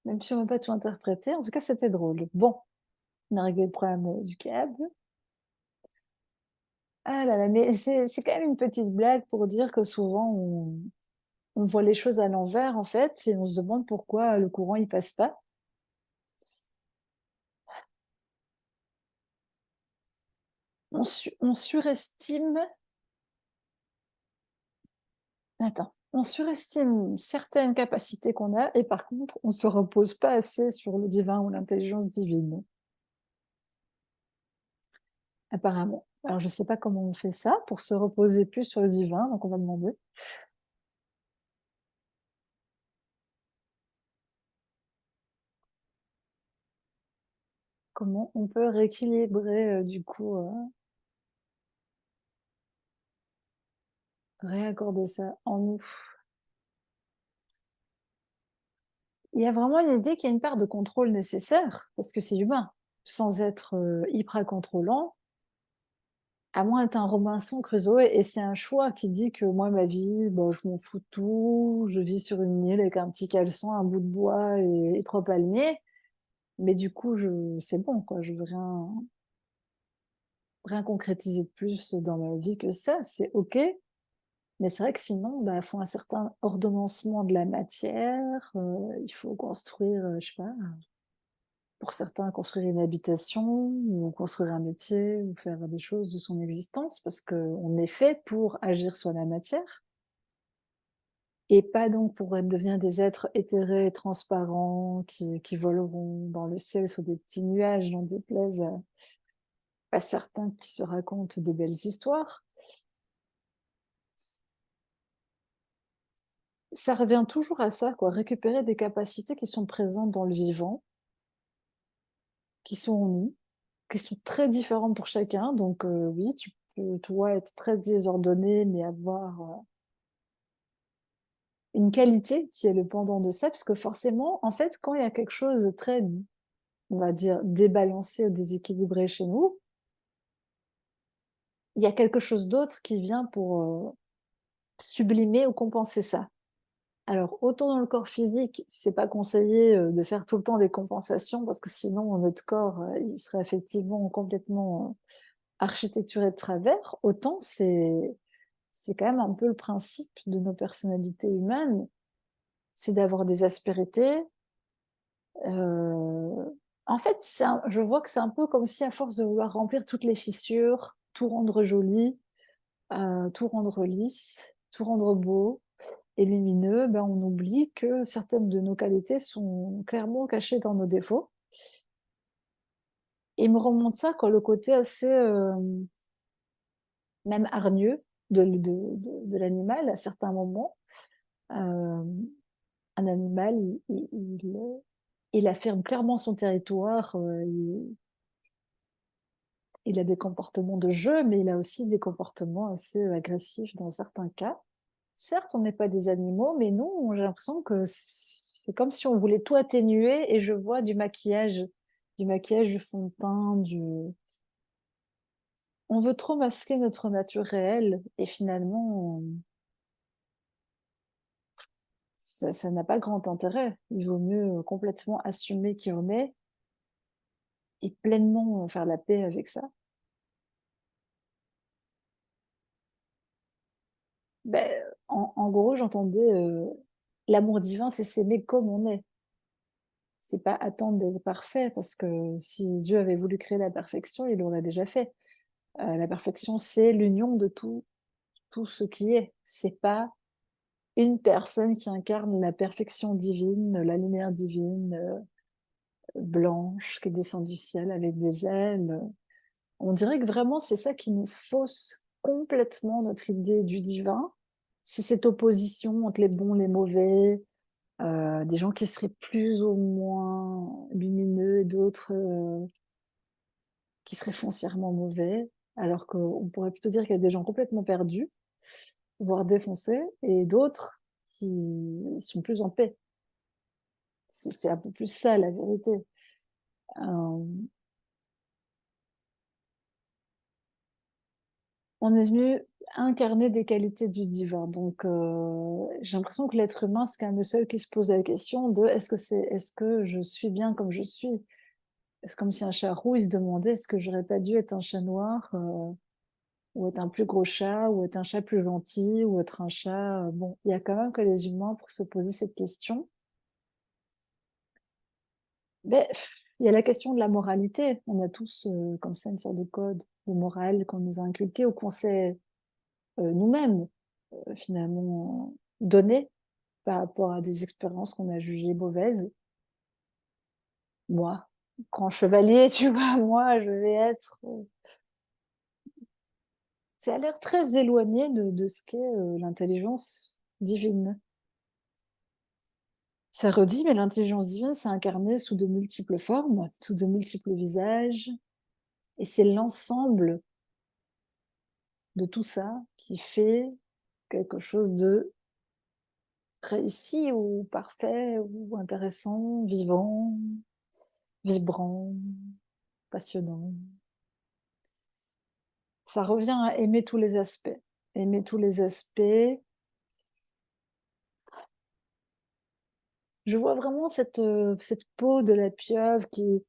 Même si on n'a pas tout interprété, en tout cas c'était drôle. Bon, on a réglé le problème du câble. Ah là là, mais c'est quand même une petite blague pour dire que souvent on voit les choses à l'envers en fait, et on se demande pourquoi le courant il passe pas. On surestime, attends, on surestime certaines capacités qu'on a, et par contre, on se repose pas assez sur le divin ou l'intelligence divine, apparemment. Alors, je sais pas comment on fait ça pour se reposer plus sur le divin, donc on va demander. comment on peut rééquilibrer, du coup, réaccorder ça en nous. Il y a vraiment une idée qu'il y a une part de contrôle nécessaire, parce que c'est humain, sans être, hyper contrôlant, à moins d'être un Robinson Crusoe et c'est un choix qui dit que moi, ma vie, bah, je m'en fous de tout, je vis sur une île avec un petit caleçon, un bout de bois et 3 palmiers, mais du coup, je c'est bon quoi, je veux rien concrétiser de plus dans ma vie que ça, c'est OK. Mais c'est vrai que sinon, bah, il faut un certain ordonnancement de la matière, il faut construire, je sais pas, pour certains, construire une habitation ou construire un métier ou faire des choses de son existence parce qu'on est fait pour agir sur la matière et pas donc pour être devenir des êtres éthérés, transparents, qui voleront dans le ciel sur des petits nuages, n'en déplaise à certains qui se racontent de belles histoires. Ça revient toujours à ça, quoi, récupérer des capacités qui sont présentes dans le vivant, qui sont en nous, qui sont très différentes pour chacun. Donc, oui, tu peux, toi, être très désordonné, mais avoir, une qualité qui est le pendant de ça. Parce que forcément, en fait, quand il y a quelque chose de très, on va dire, débalancé ou déséquilibré chez nous, il y a quelque chose d'autre qui vient pour, sublimer ou compenser ça. Alors, autant dans le corps physique, c'est pas conseillé, de faire tout le temps des compensations parce que sinon notre corps, il serait effectivement complètement, architecturé de travers. Autant c'est quand même un peu le principe de nos personnalités humaines, c'est d'avoir des aspérités. En fait, je vois que c'est un peu comme si à force de vouloir remplir toutes les fissures, tout rendre joli, tout rendre lisse, tout rendre beau et lumineux, ben, on oublie que certaines de nos qualités sont clairement cachées dans nos défauts. Et il me remonte ça quand le côté assez, même hargneux de l'animal à certains moments. Hem, un animal, il affirme clairement son territoire, il a des comportements de jeu, mais il a aussi des comportements assez, agressifs dans certains cas. Certes, on n'est pas des animaux, mais nous, j'ai l'impression que c'est comme si on voulait tout atténuer et je vois du maquillage, du fond de teint, du on veut trop masquer notre nature réelle et finalement, ça n'a pas grand intérêt. Il vaut mieux, complètement assumer qui on est et pleinement, faire la paix avec ça. Beh, en gros, j'entendais, l'amour divin, c'est s'aimer comme on est. C'est pas attendre d'être parfait parce que si Dieu avait voulu créer la perfection, il l'aurait déjà fait. La perfection, c'est l'union de tout ce qui est. C'est pas une personne qui incarne la perfection divine, la lumière divine, blanche, qui descend du ciel avec des ailes. On dirait que vraiment c'est ça qui nous fausse complètement notre idée du divin. C'est cette opposition entre les bons, les mauvais, des gens qui seraient plus ou moins lumineux et d'autres, qui seraient foncièrement mauvais. Alors qu'on pourrait plutôt dire qu'il y a des gens complètement perdus, voire défoncés et d'autres qui sont plus en paix. C'est un peu plus ça la vérité. Hem, on est venu incarner des qualités du divin donc j'ai l'impression que l'être humain, c'est quand même le seul qui se pose la question de: «Est-ce que je suis bien comme je suis?» C'est comme si un chat roux, il se demandait: «Est-ce que j'aurais pas dû être un chat noir, ou être un plus gros chat, ou être un chat plus gentil, ou être un chat», bon, il y a quand même que les humains pour se poser cette question. Beh, il y a la question de la moralité. On a tous, comme ça une sorte de code de morale qu'on nous a inculqué ou qu'on s'est, nous-mêmes, finalement, donné par rapport à des expériences qu'on a jugées mauvaises. Moi, grand chevalier, tu vois? Moi, je vais être, ça a l'air très éloigné de ce qu'est, l'intelligence divine. Ça redit, mais l'intelligence divine, c'est incarné sous de multiples formes, sous de multiples visages, et c'est l'ensemble de tout ça qui fait quelque chose de réussi ou parfait ou intéressant, vivant, vibrant, passionnant. Ça revient à aimer tous les aspects. Aimer tous les aspects. Je vois vraiment cette peau de la pieuvre qui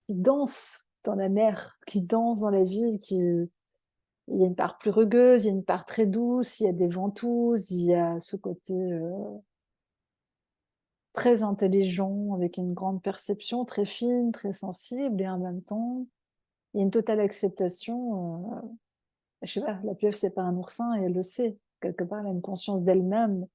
danse dans la mer, qui danse dans la vie, il y a une part plus rugueuse, il y a une part très douce, il y a des ventouses, il y a ce côté, très intelligent, avec une grande perception, très fine, très sensible et en même temps, il y a une totale acceptation, je sais pas, la pieuvre, c'est pas un oursin et elle le sait. Quelque part, elle a une conscience d'elle-même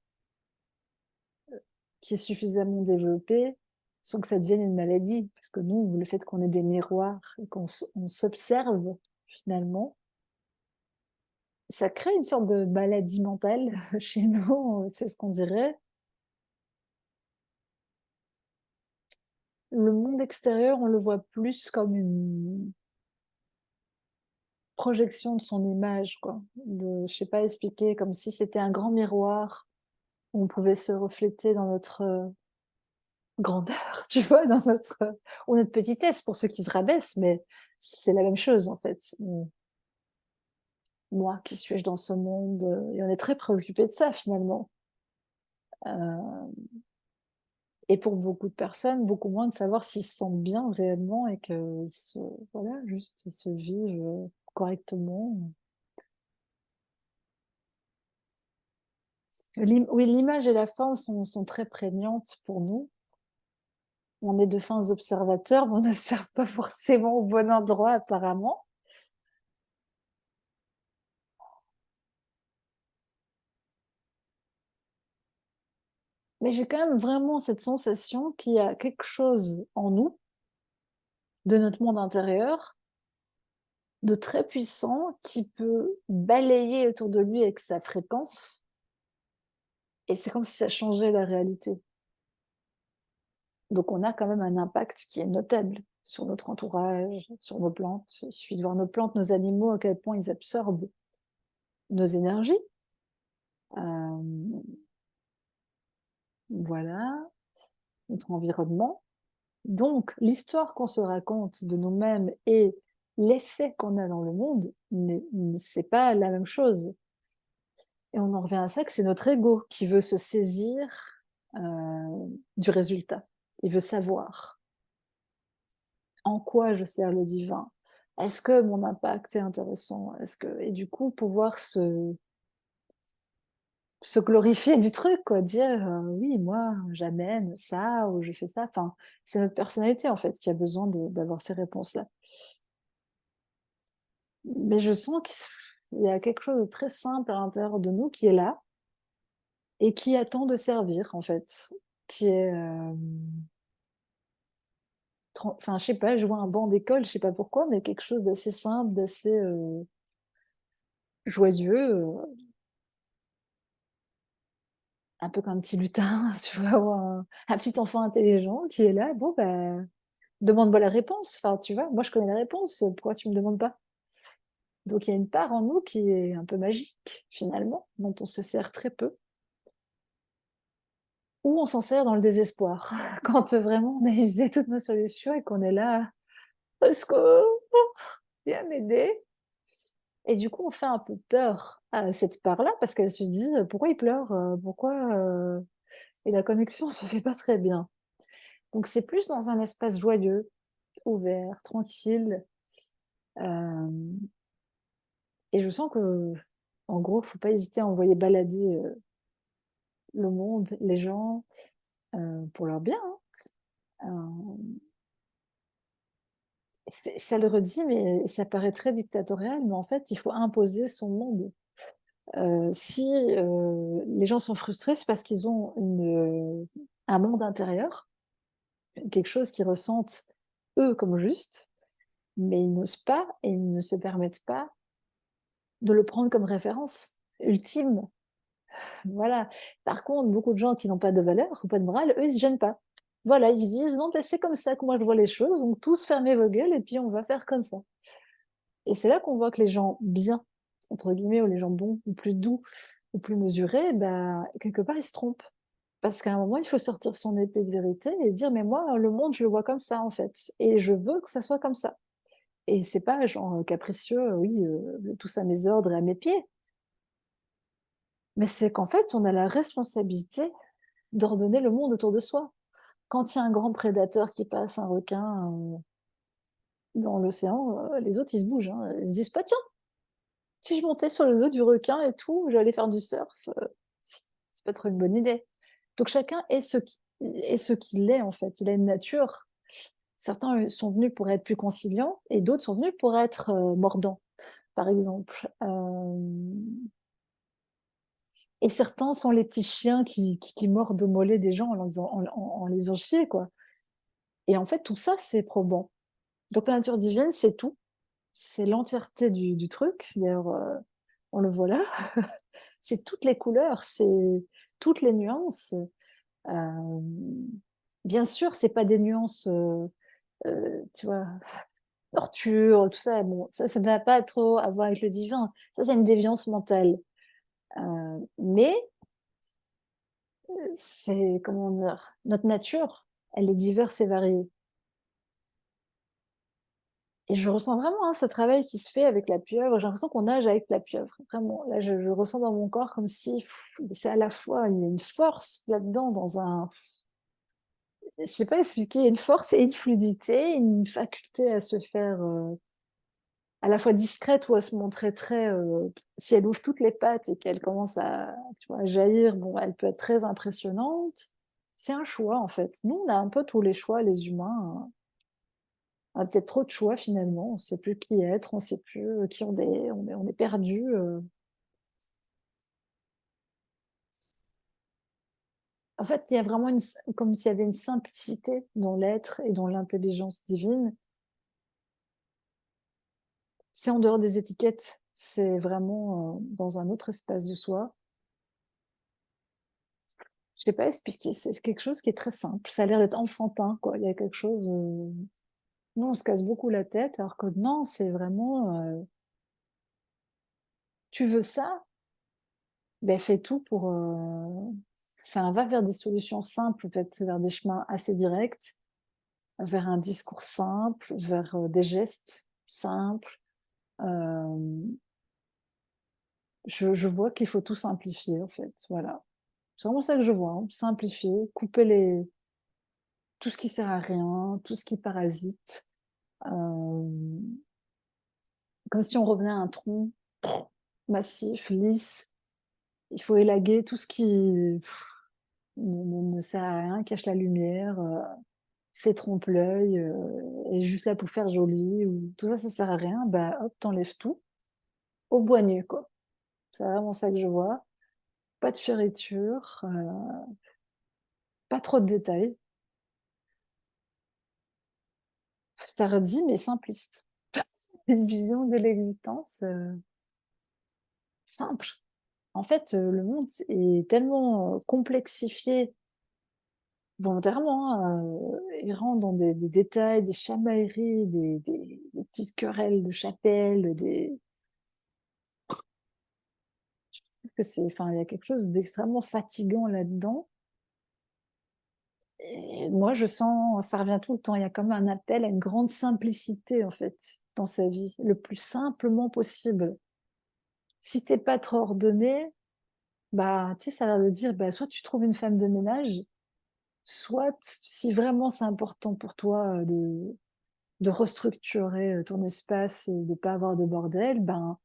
qui est suffisamment développée sans que ça devienne une maladie. Parce que nous, le fait qu'on ait des miroirs et on s'observe finalement, ça crée une sorte de maladie mentale chez nous, c'est ce qu'on dirait. Le monde extérieur, on le voit plus comme une projection de son image, quoi. Je sais pas expliquer, comme si c'était un grand miroir où on pouvait se refléter dans notre grandeur, tu vois, dans notre ou notre petitesse pour ceux qui se rabaissent, mais c'est la même chose en fait. Moi, qui suis-je dans ce monde? Et on est très préoccupé de ça finalement. Heu et pour beaucoup de personnes, beaucoup moins de savoir s'ils se sentent bien réellement et qu'ils se voilà, juste ils se vivent, correctement. Oui, l'image et la forme sont très prégnantes pour nous. On est de fins observateurs, mais on n'observe pas forcément au bon endroit apparemment. Mais j'ai quand même vraiment cette sensation qu'il y a quelque chose en nous, de notre monde intérieur, de très puissant, qui peut balayer autour de lui avec sa fréquence et c'est comme si ça changeait la réalité. Donc on a quand même un impact qui est notable sur notre entourage, sur nos plantes. Il suffit de voir nos plantes, nos animaux, à quel point ils absorbent nos énergies. Hem, voilà, notre environnement. Donc l'histoire qu'on se raconte de nous-mêmes et l'effet qu'on a dans le monde, c'est pas la même chose et on en revient à ça, que c'est notre ego qui veut se saisir, du résultat. Il veut savoir: «En quoi je sers le divin? Est-ce que mon impact est intéressant? Est-ce que» et du coup pouvoir se glorifier du truc quoi, dire, «Oui, moi j'amène ça» ou «Je fais ça». Enfin, c'est notre personnalité en fait qui a besoin d'avoir ces réponses-là. Mais je sens qu'il y a quelque chose de très simple à l'intérieur de nous qui est là et qui attend de servir en fait, qui est, enfin je sais pas, je vois un banc d'école, je sais pas pourquoi, mais quelque chose d'assez simple, d'assez, joyeux, un peu comme un petit lutin, tu vois? Ou un petit enfant intelligent qui est là, bon bah, demande-moi la réponse, enfin tu vois? Moi je connais la réponse, pourquoi tu me demandes pas? Donc il y a une part en nous qui est un peu magique finalement, dont on se sert très peu. Ou on s'en sert dans le désespoir, quand, vraiment on a usé toutes nos solutions et qu'on est là: «Au secours, viens m'aider» et du coup, on fait un peu peur à cette part-là parce qu'elle se dit: «Pourquoi il pleure? Pourquoi, et la connexion se fait pas très bien». Donc c'est plus dans un espace joyeux, ouvert, tranquille, hem et je sens que, en gros, faut pas hésiter à envoyer balader, le monde, les gens, pour leur bien, hein. Ça le redit, mais ça paraît très dictatorial, mais en fait, il faut imposer son monde. Si, les gens sont frustrés, c'est parce qu'ils ont un monde intérieur, quelque chose qu'ils ressentent, eux, comme juste, mais ils n'osent pas et ils ne se permettent pas de le prendre comme référence ultime. Voilà. Par contre, beaucoup de gens qui n'ont pas de valeur ou pas de morale, eux, ils se gênent pas. Voilà, ils se disent: «Non, ben c'est comme ça que moi je vois les choses, donc tous fermez vos gueules et puis on va faire comme ça». Et c'est là qu'on voit que les gens «bien» entre guillemets ou les gens bons ou plus doux ou plus mesurés, bah, quelque part, ils se trompent. Parce qu'à un moment, il faut sortir son épée de vérité et dire: «Mais moi, le monde, je le vois comme ça, en fait et je veux que ça soit comme ça». Et c'est pas genre, capricieux, oui, vous êtes tous à mes ordres et à mes pieds, mais c'est qu'en fait, on a la responsabilité d'ordonner le monde autour de soi. Quand il y a un grand prédateur qui passe, un requin, dans l'océan, les autres, ils se bougent, hein, ils se disent pas: «Tiens, si je montais sur le dos du requin et tout, j'allais faire du surf, c'est pas trop une bonne idée». Donc chacun est ce qu'il est, en fait. Il a une nature. Certains, sont venus pour être plus conciliants et d'autres sont venus pour être, mordants, par exemple. Et certains sont les petits chiens qui mordent au mollet des gens en les faisant chier, quoi. Et en fait, tout ça, c'est probant. Donc la nature divine, c'est tout. C'est l'entièreté du truc. D'ailleurs, on le voit là. C'est toutes les couleurs, c'est toutes les nuances. Hem, Bien sûr, c'est pas des nuances, tu vois? Torture, tout ça, bon, ça n'a pas trop à voir avec le divin. Ça, c'est une déviance mentale. Mais c'est comment dire? Notre nature, elle est diverse et variée et je ressens vraiment, hein, ce travail qui se fait avec la pieuvre. J'ai l'impression qu'on nage avec la pieuvre, vraiment. Là, je ressens dans mon corps comme si c'est à la fois il y a une force là-dedans dans un je sais pas expliquer, une force et une fluidité, une faculté à se faire, à la fois discrète ou à se montrer très, si elle ouvre toutes les pattes et qu'elle commence à, tu vois, à jaillir, bon, elle peut être très impressionnante. C'est un choix, en fait. Nous, on a un peu tous les choix, les humains, on a peut-être trop de choix finalement, on sait plus qui être, on sait plus, qui on est perdu. En fait, il y a vraiment comme s'il y avait une simplicité dans l'être et dans l'intelligence divine. C'est en dehors des étiquettes, c'est vraiment, dans un autre espace de soi. Je sais pas expliquer, c'est quelque chose qui est très simple. Ça a l'air d'être enfantin, quoi. Il y a quelque chose, nous, on se casse beaucoup la tête, alors que non, c'est vraiment, tu veux ça? Ben fais tout pour, enfin, va vers des solutions simples, en fait, vers des chemins assez directs, vers un discours simple, vers, des gestes simples. Hem, je vois qu'il faut tout simplifier, en fait, voilà. C'est vraiment ça que je vois, hein, simplifier, couper les tout ce qui sert à rien, tout ce qui parasite, hem, comme si on revenait à un tronc massif, lisse. Il faut élaguer tout ce qui ne sert à rien, cache la lumière, fait trompe-l'œil, est juste là pour faire joli ou tout ça, ça sert à rien, bah, hop, tu tout, au bout nu, quoi. C'est vraiment ça que je vois. Pas de fioritures, pas trop de détails. Ça redit mais simpliste. Une vision de l'existence, simple. En fait, le monde est tellement, complexifié volontairement, hein, il rentre dans des détails, des chamailleries, des petites querelles de chapelle, des que c'est enfin, il y a quelque chose d'extrêmement fatigant là-dedans et moi, je sens ça revient tout le temps, il y a comme un appel à une grande simplicité, en fait, dans sa vie, le plus simplement possible. Si tu es pas trop ordonné, bah, tu sais, ça a l'air de dire, bah, soit tu trouves une femme de ménage, soit si vraiment c'est important pour toi, de restructurer, ton espace et de pas avoir de bordel, ben,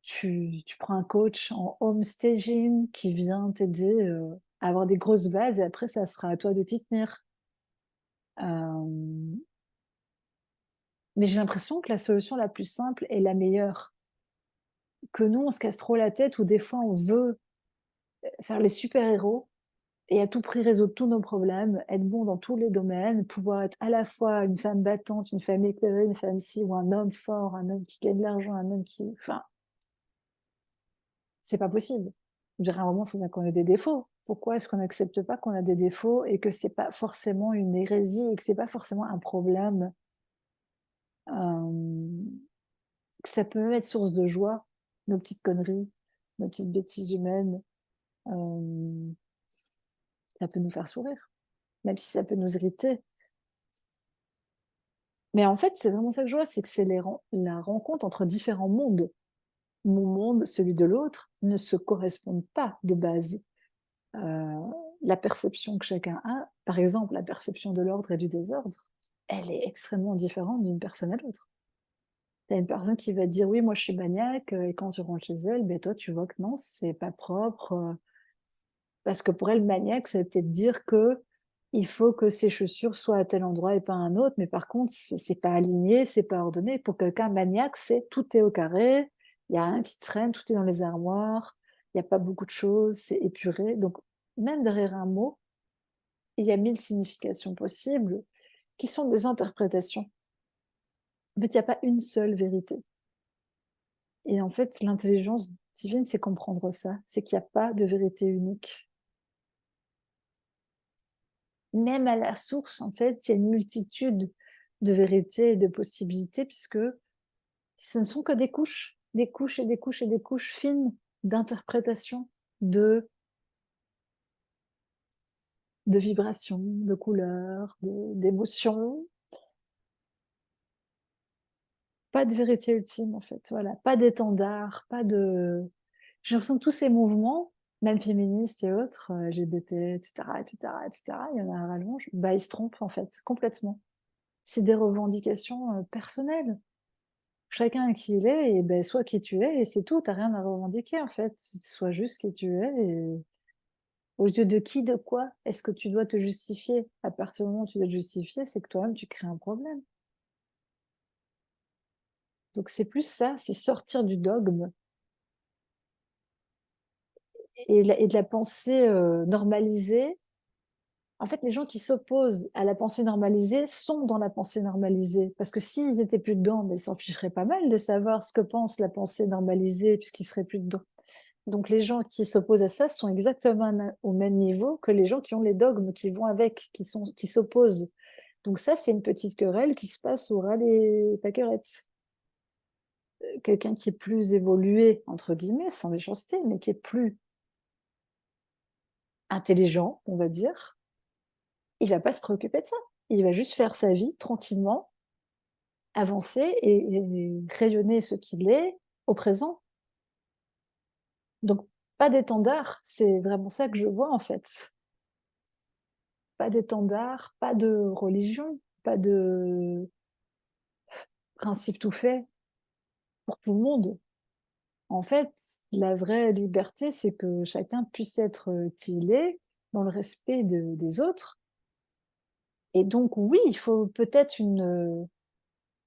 tu prends un coach en home staging qui vient t'aider, à avoir des grosses bases et après ça sera à toi de t'y tenir. Hem, mais j'ai l'impression que la solution la plus simple est la meilleure. Que nous, on se casse trop la tête ou des fois on veut, faire les super-héros et à tout prix résoudre tous nos problèmes, être bon dans tous les domaines, pouvoir être à la fois une femme battante, une femme éclairée, une femme ci ou un homme fort, un homme qui gagne de l'argent, un homme qui enfin, c'est pas possible. Je dirais, à un moment, il faut bien qu'on ait des défauts. Pourquoi est-ce qu'on n'accepte pas qu'on a des défauts et que c'est pas forcément une hérésie et que c'est pas forcément un problème, que ça peut même être source de joie, nos petites conneries, nos petites bêtises humaines, ça peut nous faire sourire, même si ça peut nous irriter. Mais en fait, c'est vraiment ça que je vois, c'est que c'est la rencontre entre différents mondes. Mon monde, celui de l'autre, ne se correspondent pas de base. La perception que chacun a, par exemple, la perception de l'ordre et du désordre, elle est extrêmement différente d'une personne à l'autre. Tu as une personne qui va te dire: «Oui, moi je suis maniaque», et quand tu rentres chez elle, ben toi tu vois que non, c'est pas propre, parce que pour elle, maniaque, ça veut peut-être dire que il faut que ses chaussures soient à tel endroit et pas à un autre, mais par contre, c'est pas aligné, c'est pas ordonné. Pour quelqu'un, maniaque, c'est tout est au carré, il y a rien qui traîne, tout est dans les armoires, il y a pas beaucoup de choses, c'est épuré. Donc même derrière un mot, il y a 1000 significations possibles qui sont des interprétations. En fait, il y a pas une seule vérité et en fait, l'intelligence divine, c'est comprendre ça, c'est qu'il y a pas de vérité unique. Même à la source, en fait, il y a une multitude de vérités et de possibilités puisque ce ne sont que des couches et des couches et des couches fines d'interprétation, de vibrations, de couleurs, d'émotions. Pas de vérité ultime, en fait, voilà. Pas d'étendard, pas de j'ai l'impression que tous ces mouvements, même féministes et autres, LGBT, et cetera, et cetera, et cetera, il y en a à rallonge, bah, ils se trompent, en fait, complètement. C'est des revendications, personnelles. Chacun qui il est et beh, sois qui tu es et c'est tout, tu as rien à revendiquer en fait. Sois juste qui tu es et au lieu de qui, de quoi est-ce que tu dois te justifier? À partir du moment où tu dois te justifier, c'est que toi-même tu crées un problème. Donc c'est plus ça, c'est sortir du dogme et de la pensée, normalisée. En fait, les gens qui s'opposent à la pensée normalisée sont dans la pensée normalisée. Parce que s'ils étaient plus dedans, beh, ils s'en ficheraient pas mal de savoir ce que pense la pensée normalisée puisqu'ils seraient plus dedans. Donc les gens qui s'opposent à ça sont exactement au même niveau que les gens qui ont les dogmes qui vont avec, qui s'opposent. Donc ça, c'est une petite querelle qui se passe au ras des pâquerettes. Quelqu'un qui est plus «évolué» entre guillemets, sans méchanceté, mais qui est plus intelligent, on va dire, il va pas se préoccuper de ça. Il va juste faire sa vie tranquillement, avancer et rayonner ce qu'il est au présent. Donc pas d'étendard, c'est vraiment ça que je vois en fait. Pas d'étendard, pas de religion, pas de principe tout fait pour tout le monde. En fait, la vraie liberté, c'est que chacun puisse être, qui il est, dans le respect des autres et donc oui, il faut peut-être une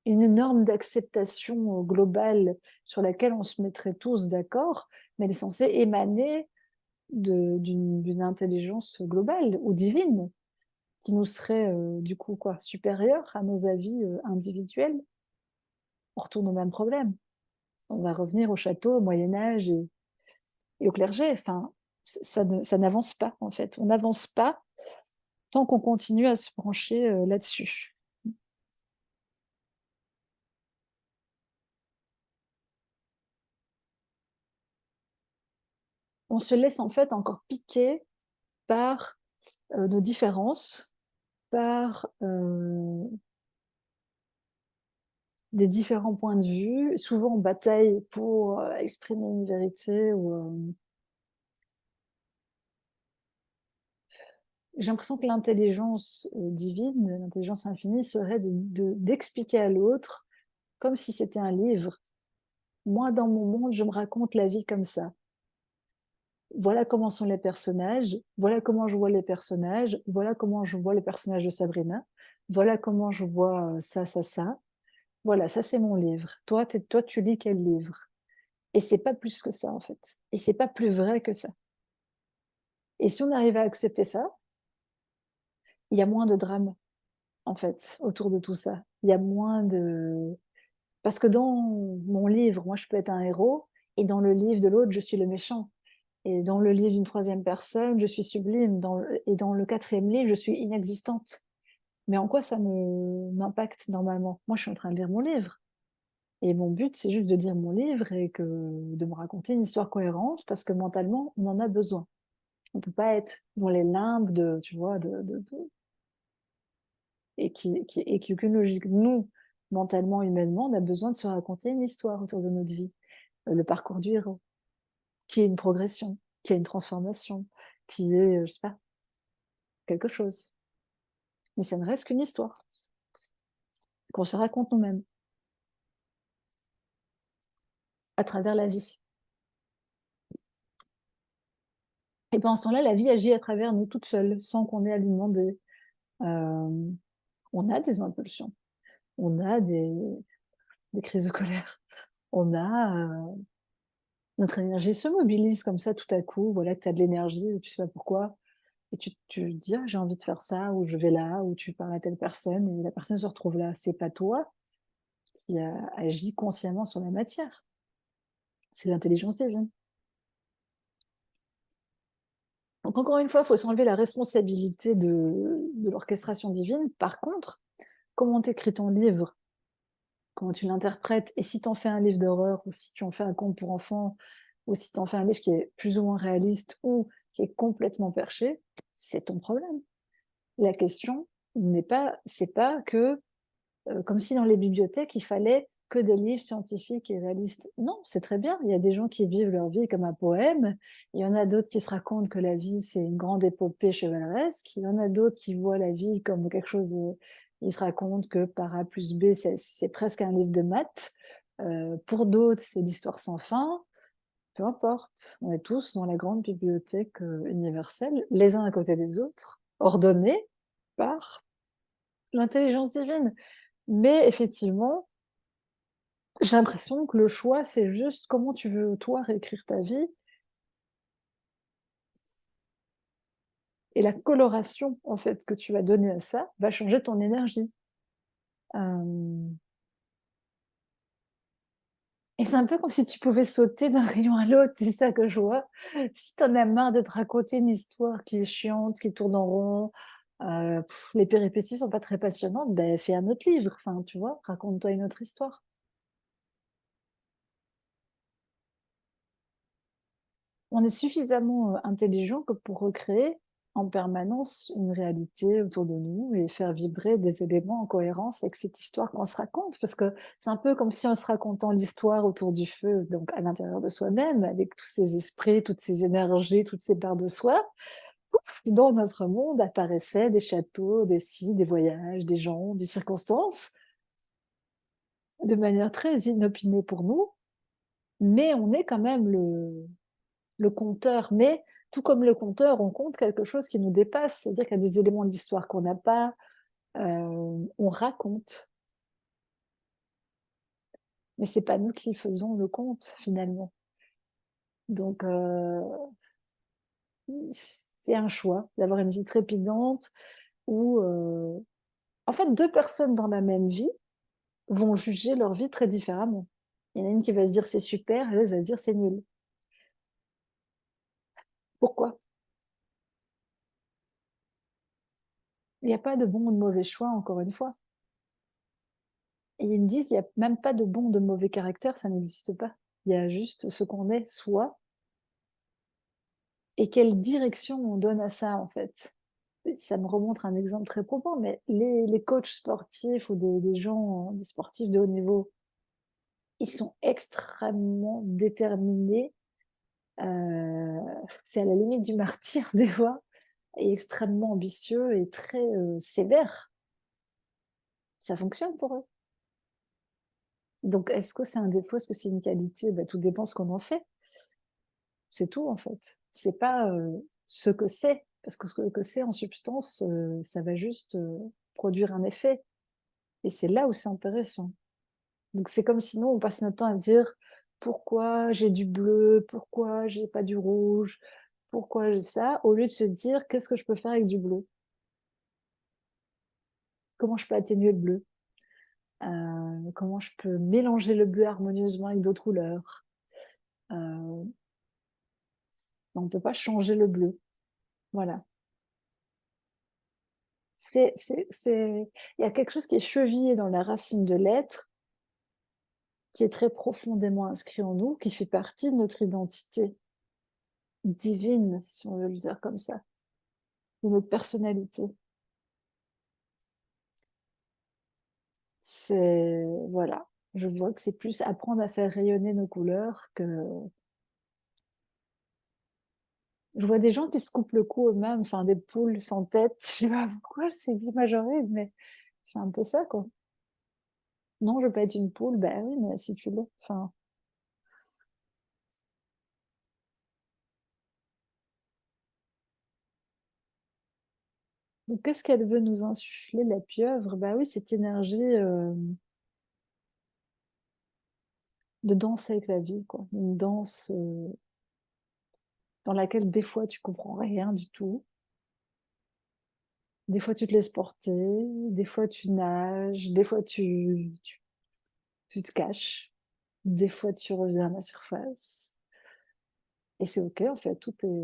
norme d'acceptation, globale sur laquelle on se mettrait tous d'accord, mais elle est censée émaner d'une intelligence globale ou divine qui nous serait, du coup quoi, supérieure à nos avis, individuels. On retourne au même problème. On va revenir au château, au Moyen Âge et au clergé. Enfin, ça n'avance pas, en fait. On n'avance pas tant qu'on continue à se brancher, là-dessus. On se laisse, en fait, encore piquer par, nos différences, par, des différents points de vue. Souvent, on bataille pour, exprimer une vérité ou, j'ai l'impression que l'intelligence, divine, l'intelligence infinie serait d'expliquer à l'autre comme si c'était un livre. Moi, dans mon monde, je me raconte la vie comme ça. Voilà comment sont les personnages, voilà comment je vois les personnages, voilà comment je vois le personnage de Sabrina, voilà comment je vois ça, ça, ça. Voilà, ça c'est mon livre. Toi, tu lis quel livre? Et c'est pas plus que ça en fait. Et c'est pas plus vrai que ça. Et si on arrive à accepter ça, il y a moins de drame en fait autour de tout ça. Il y a moins de parce que dans mon livre, moi je peux être un héros et dans le livre de l'autre, je suis le méchant. Et dans le livre d'une troisième personne, je suis sublime. Et dans le quatrième livre, je suis inexistante. Mais en quoi ça m'impacte normalement? Moi, je suis en train de lire mon livre. Et mon but, c'est juste de lire mon livre et de me raconter une histoire cohérente parce que mentalement, on en a besoin. On ne peut pas être dans les limbes de, tu vois, et qui aucune logique. Nous, mentalement, humainement, on a besoin de se raconter une histoire autour de notre vie. Le parcours du héros, qui est une progression, qui est une transformation, qui est, je sais pas, quelque chose. Mais ça ne reste qu'une histoire qu'on se raconte nous-mêmes à travers la vie. Et pendant ce temps-là, la vie agit à travers nous toute seule, sans qu'on ait à lui demander. On a des impulsions, on a des crises de colère, on a notre énergie se mobilise comme ça tout à coup, voilà que tu as de l'énergie, tu sais pas pourquoi, et tu te dis: «Ah, j'ai envie de faire ça» ou «Je vais là» ou tu parles à telle personne et la personne se retrouve là. C'est pas toi qui a agi consciemment sur la matière, c'est l'intelligence divine. Donc encore une fois, il faut s'enlever la responsabilité de l'orchestration divine. Par contre, comment tu écris ton livre, comment tu l'interprètes et si tu en fais un livre d'horreur ou si tu en fais un conte pour enfants ou si tu en fais un livre qui est plus ou moins réaliste ou qui est complètement perché, c'est ton problème. La question c'est pas que, comme si dans les bibliothèques, il fallait que des livres scientifiques et réalistes. Non, c'est très bien, il y a des gens qui vivent leur vie comme un poème, il y en a d'autres qui se racontent que la vie, c'est une grande épopée chevaleresque, il y en a d'autres qui voient la vie comme quelque chose ils se racontent que par A plus B, c'est presque un livre de maths. Pour d'autres, c'est l'histoire sans fin. Peu importe, on est tous dans la grande bibliothèque universelle, les uns à côté des autres, ordonnés par l'intelligence divine. Mais effectivement, j'ai l'impression que le choix, c'est juste comment tu veux, toi, réécrire ta vie et la coloration, en fait, que tu vas donner à ça va changer ton énergie. Hem et c'est un peu comme si tu pouvais sauter d'un rayon à l'autre, c'est ça que je vois. Si tu en as marre de te raconter une histoire qui est chiante, qui tourne en rond, les péripéties sont pas très passionnantes, beh, fais un autre livre, enfin, tu vois? Raconte-toi une autre histoire. On est suffisamment, intelligent que pour recréer en permanence une réalité autour de nous et faire vibrer des éléments en cohérence avec cette histoire qu'on se raconte. Parce que c'est un peu comme si en se racontant l'histoire autour du feu, donc à l'intérieur de soi-même, avec tous ces esprits, toutes ces énergies, toutes ces parts de soi, pouf, dans notre monde apparaissaient des châteaux, des sites, des voyages, des gens, des circonstances, de manière très inopinée pour nous, mais on est quand même le conteur, mais tout comme le conteur, on compte quelque chose qui nous dépasse, c'est-à-dire qu'il y a des éléments de l'histoire qu'on n'a pas, on raconte, mais c'est pas nous qui faisons le conte finalement. Donc c'est un choix d'avoir une vie trépidante où, en fait 2 personnes dans la même vie vont juger leur vie très différemment. Il y en a une qui va se dire: «C'est super» et l'autre va se dire: «C'est nul». Pourquoi? Il y a pas de bon ou de mauvais choix encore une fois. Et ils me disent: «Il y a même pas de bon ou de mauvais caractère, ça n'existe pas. Il y a juste ce qu'on est soi et quelle direction on donne à ça, en fait». Et ça me remonte à un exemple très probant, mais les coachs sportifs ou des gens, des sportifs de haut niveau, ils sont extrêmement déterminés, c'est à la limite du martyre des fois et extrêmement ambitieux et très, sévères. Ça fonctionne pour eux. Donc est-ce que c'est un défaut? Est-ce que c'est une qualité? Bah, tout dépend ce qu'on en fait. C'est tout en fait. C'est pas, ce que c'est, parce que ce que c'est en substance, ça va juste, produire un effet et c'est là où c'est intéressant. Donc c'est comme si nous, on passe notre temps à dire: «Pourquoi j'ai du bleu? Pourquoi j'ai pas du rouge? Pourquoi j'ai ça?» au lieu de se dire: «Qu'est-ce que je peux faire avec du bleu? Comment je peux atténuer le bleu? Comment je peux mélanger le bleu harmonieusement avec d'autres couleurs?» heu On ne peut pas changer le bleu. Voilà. Il y a quelque chose qui est chevillé dans la racine de l'être, qui est très profondément inscrit en nous, qui fait partie de notre identité divine, si on veut le dire comme ça, de notre personnalité. Voilà, je vois que c'est plus apprendre à faire rayonner nos couleurs que... Je vois des gens qui se coupent le cou eux-mêmes, enfin des poules sans tête. Je sais pas pourquoi c'est d'image horrible, mais c'est un peu ça, quoi. Non, je veux pas être une poule, ben oui, mais si tu l'es. Enfin, donc qu'est-ce qu'elle veut nous insuffler, la pieuvre? Bah oui, cette énergie de danse avec la vie, quoi. Une danse dans laquelle des fois tu comprends rien du tout, des fois tu te laisses porter, des fois tu nages, des fois tu te caches, des fois tu reviens à la surface. Et c'est OK, en fait, tout est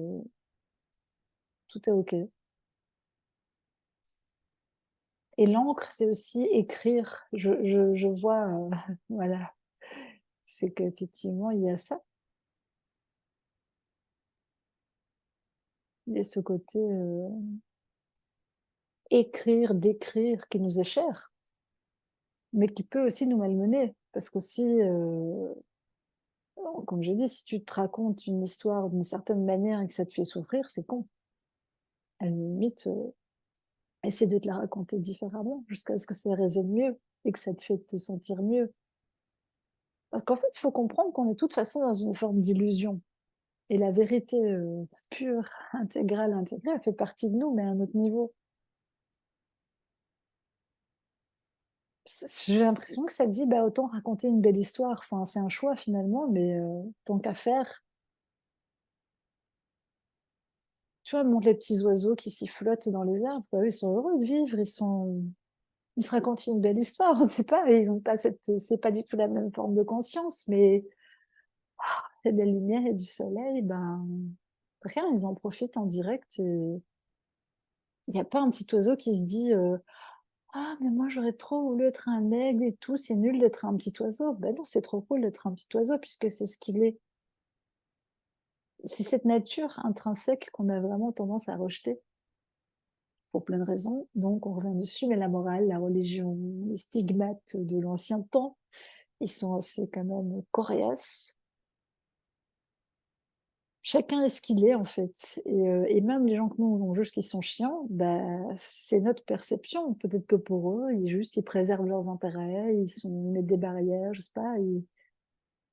OK. Et l'encre, c'est aussi écrire. Je vois, voilà, c'est qu'effectivement, il y a ça. Il y a ce côté écrire, décrire qui nous est cher, mais qui peut aussi nous malmener. Parce qu'aussi, comme j'ai dit, si tu te racontes une histoire d'une certaine manière et que ça te fait souffrir, c'est con. À la limite, essaie de te la raconter différemment jusqu'à ce que ça résonne mieux et que ça te fait te sentir mieux. Parce qu'en fait, il faut comprendre qu'on est de toute façon dans une forme d'illusion. Et la vérité pure, intégrale, intégrée, elle fait partie de nous, mais à un autre niveau. J'ai l'impression que ça dit, bah, autant raconter une belle histoire. Enfin, c'est un choix finalement, mais tant qu'à faire. Tu vois, montre les petits oiseaux qui s'y flottent dans les arbres. Bah, eux, ils sont heureux de vivre, ils se racontent une belle histoire, on ne sait pas, ils ont pas c'est pas du tout la même forme de conscience, mais il y a de la lumière et du soleil, ben, rien, ils en profitent en direct et il n'y a pas un petit oiseau qui se dit ah, mais moi j'aurais trop voulu être un aigle et tout, c'est nul d'être un petit oiseau. Ben non, c'est trop cool d'être un petit oiseau puisque c'est ce qu'il est. C'est cette nature intrinsèque qu'on a vraiment tendance à rejeter pour plein de raisons. Donc on revient dessus, mais la morale, la religion, les stigmates de l'ancien temps, ils sont assez quand même coriaces. Chacun est ce qu'il est en fait. Et même les gens que nous on juge qui sont chiants, bah, c'est notre perception. Peut-être que pour eux, ils préservent leurs intérêts, ils mettent des barrières, je sais pas, ils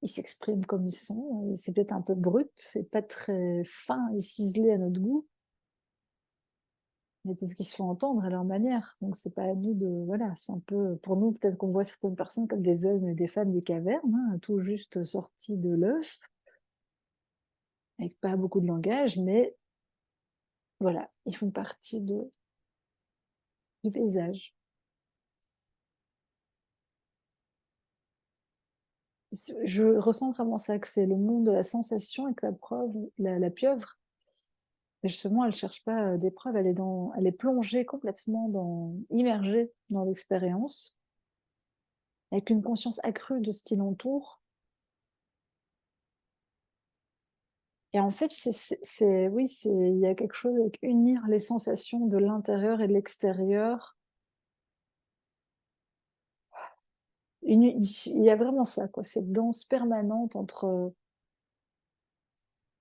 s'expriment comme ils sont. Et c'est peut-être un peu brut, c'est pas très fin et ciselé à notre goût, mais peut-être qu'ils se font entendre à leur manière. Donc c'est pas à nous de... Voilà, c'est un peu... Pour nous, peut-être qu'on voit certaines personnes comme des hommes et des femmes des cavernes, hein, tout juste sortis de l'œuf, avec pas beaucoup de langage, mais voilà, ils font partie du paysage. Je ressens vraiment ça, que c'est le monde de la sensation et que la pieuvre, justement, elle cherche pas des preuves, elle est plongée complètement immergée dans l'expérience, avec une conscience accrue de ce qui l'entoure. Et en fait, oui, il y a quelque chose avec unir les sensations de l'intérieur et de l'extérieur. Il y a vraiment ça, quoi, cette danse permanente entre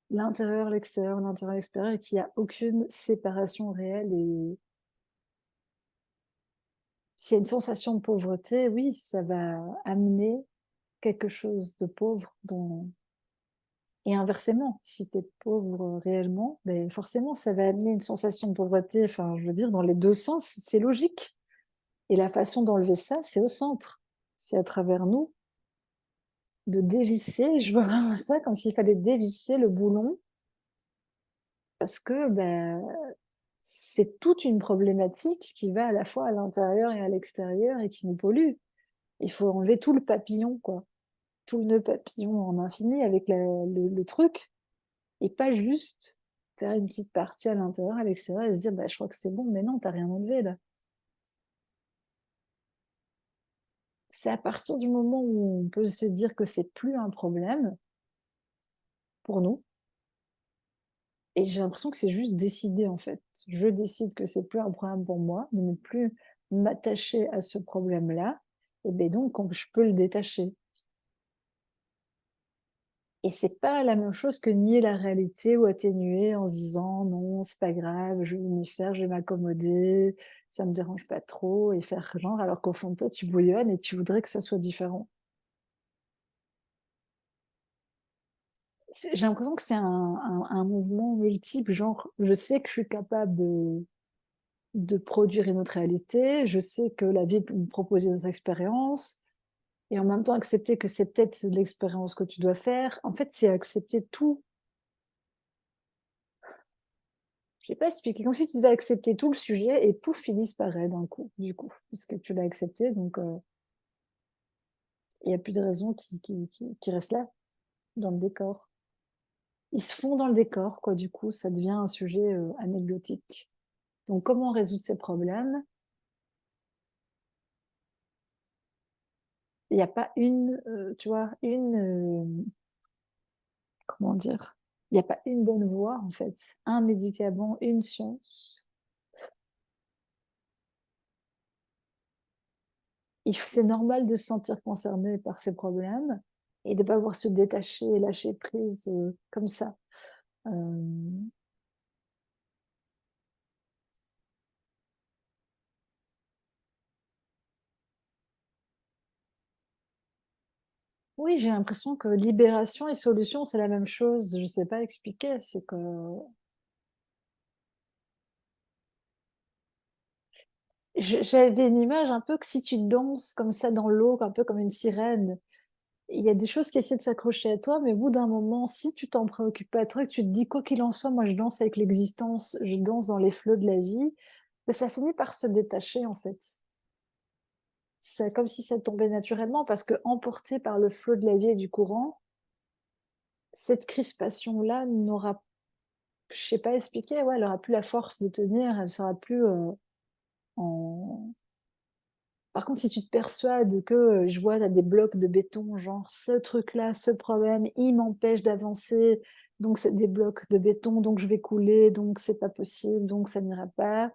l'intérieur, l'extérieur, et qu'il n'y a aucune séparation réelle. Et s'il y a une sensation de pauvreté, oui, ça va amener quelque chose de pauvre et inversement, si tu es pauvre réellement, ben forcément, ça va amener une sensation de pauvreté, enfin, je veux dire, dans les deux sens, c'est logique. Et la façon d'enlever ça, c'est au centre. C'est à travers nous de dévisser, je vois vraiment ça comme s'il fallait dévisser le boulon, parce que ben, c'est toute une problématique qui va à la fois à l'intérieur et à l'extérieur et qui nous pollue. Il faut enlever tout le papillon, quoi. Tout le nœud papillon en infini avec le truc. et pas juste faire une petite partie à l'intérieur, à l'extérieur et se dire: «Bah, je crois que c'est bon», mais non, tu as rien enlevé là. C'est à partir du moment où on peut se dire que c'est plus un problème pour nous et j'ai l'impression que c'est juste décider, en fait. Je décide que c'est plus un problème pour moi, de ne plus m'attacher à ce problème-là et beh, donc quand je peux le détacher. Et c'est pas la même chose que nier la réalité ou atténuer en se disant: «Non, c'est pas grave, je vais m'y faire, je vais m'accommoder, ça me dérange pas trop» et faire genre alors qu'au fond de toi, tu bouillonnes et tu voudrais que ça soit différent. J'ai l'impression que c'est un mouvement multiple, genre, je sais que je suis capable de produire une autre réalité, je sais que la vie peut me proposer d'autres expériences et en même temps accepter que c'est peut-être l'expérience que tu dois faire. En fait, c'est accepter tout. Je sais pas expliquer, comme si tu devais accepter tout le sujet et pouf, il disparaît d'un coup, du coup, puisque tu l'as accepté donc il y a plus de raison qu'il reste là, dans le décor. Ils se font dans le décor quoi, du coup, ça devient un sujet, anecdotique. Donc comment résoudre ces problèmes? Il y a pas une, tu vois, comment dire? Il y a pas une bonne voie, en fait. Un médicament, une science. Il f C'est normal de se sentir concerné par ces problèmes et de pas pouvoir se détacher et lâcher prise, comme ça. Hem, oui, j'ai l'impression que libération et solution, c'est la même chose. Je sais pas expliquer, c'est que j'avais une image un peu que si tu danses comme ça dans l'eau, un peu comme une sirène. Il y a des choses qui essaient de s'accrocher à toi, mais au bout d'un moment, si tu t'en préoccupes pas trop et que tu te dis: «Quoi qu'il en soit, moi je danse avec l'existence, je danse dans les flots de la vie», bah, ça finit par se détacher, en fait. C'est comme si ça tombait naturellement parce que qu'emporté par le flot de la vie et du courant, cette crispation-là n'aura je sais pas expliquer, ouais, elle aura plus la force de tenir, elle sera plus, en par contre, si tu te persuades que, je vois, tu as des blocs de béton, genre: «Ce truc-là, ce problème, il m'empêche d'avancer, donc c'est des blocs de béton, donc je vais couler, donc c'est pas possible, donc ça n'ira pas».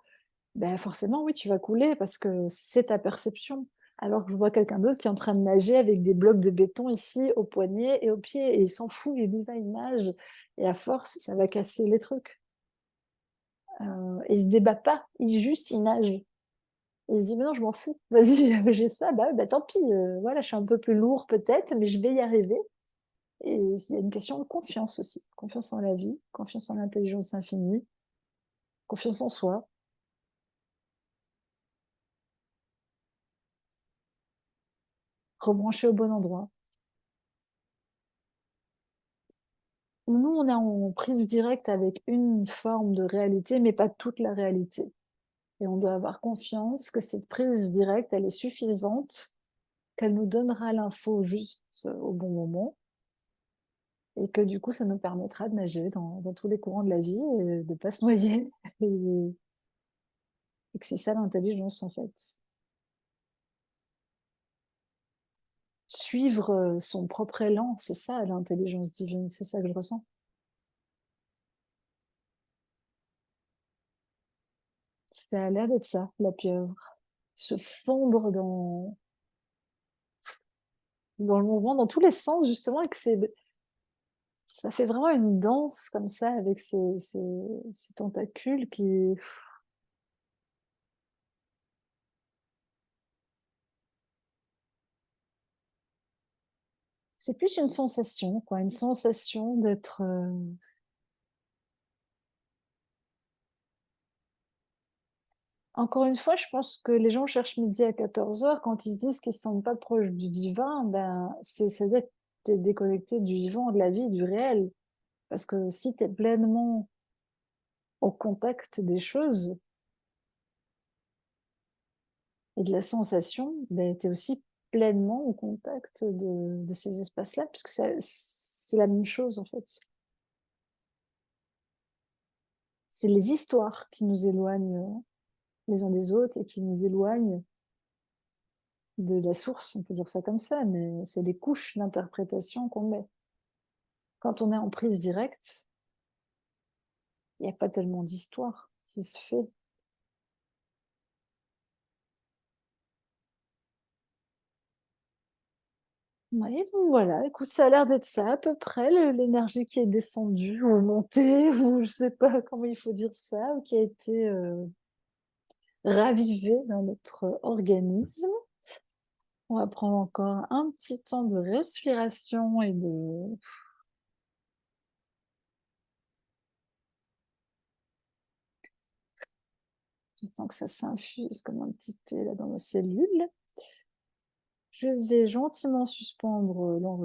Ben forcément, oui, tu vas couler parce que c'est ta perception. Alors que je vois quelqu'un d'autre qui est en train de nager avec des blocs de béton ici, au poignet et au pied et il s'en fout, il y va, il nage et à force, ça va casser les trucs. Il se débat pas, il nage. Il se dit: «Mais non, je m'en fous, vas-y, j'ai ça, bah, tant pis, voilà, je suis un peu plus lourd peut-être, mais je vais y arriver» et il y a une question de confiance aussi. Confiance en la vie, confiance en l'intelligence infinie, confiance en soi. Rebrancher au bon endroit. Nous, on est en prise directe avec une forme de réalité, mais pas toute la réalité et on doit avoir confiance que cette prise directe, elle est suffisante, qu'elle nous donnera l'info juste, au bon moment et que du coup, ça nous permettra de nager dans tous les courants de la vie et de pas se noyer et que c'est ça l'intelligence, en fait. Suivre, son propre élan, c'est ça l'intelligence divine, c'est ça que je ressens. Ça a l'air d'être ça, la pieuvre. Se fondre dans le mouvement, dans tous les sens justement et que ça fait vraiment une danse comme ça avec ces tentacules qui c'est plus une sensation quoi, une sensation d'être, encore une fois, je pense que les gens cherchent midi à 14h quand ils se disent qu'ils ne se sentent pas proches du divin, ben, c'est-à-dire que tu es déconnecté du vivant, de la vie, du réel. Parce que si tu es pleinement au contact des choses et de la sensation, ben, tu es aussi pleinement au contact de ces espaces-là, puisque c'est la même chose, en fait. c'est les histoires qui nous éloignent, les uns des autres et qui nous éloignent de la source, on peut dire ça comme ça, mais c'est les couches d'interprétation qu'on met. Quand on est en prise directe, il y a pas tellement d'histoire qui se fait. Oui, donc voilà, écoute, ça a l'air d'être ça à peu près, l'énergie qui est descendue ou montée ou je sais pas comment il faut dire ça, ou qui a été, ravivée dans notre organisme. On va prendre encore un petit temps de respiration et de du temps que ça s'infuse comme un petit thé là dans nos cellules. Je vais gentiment suspendre, l'enregistrement.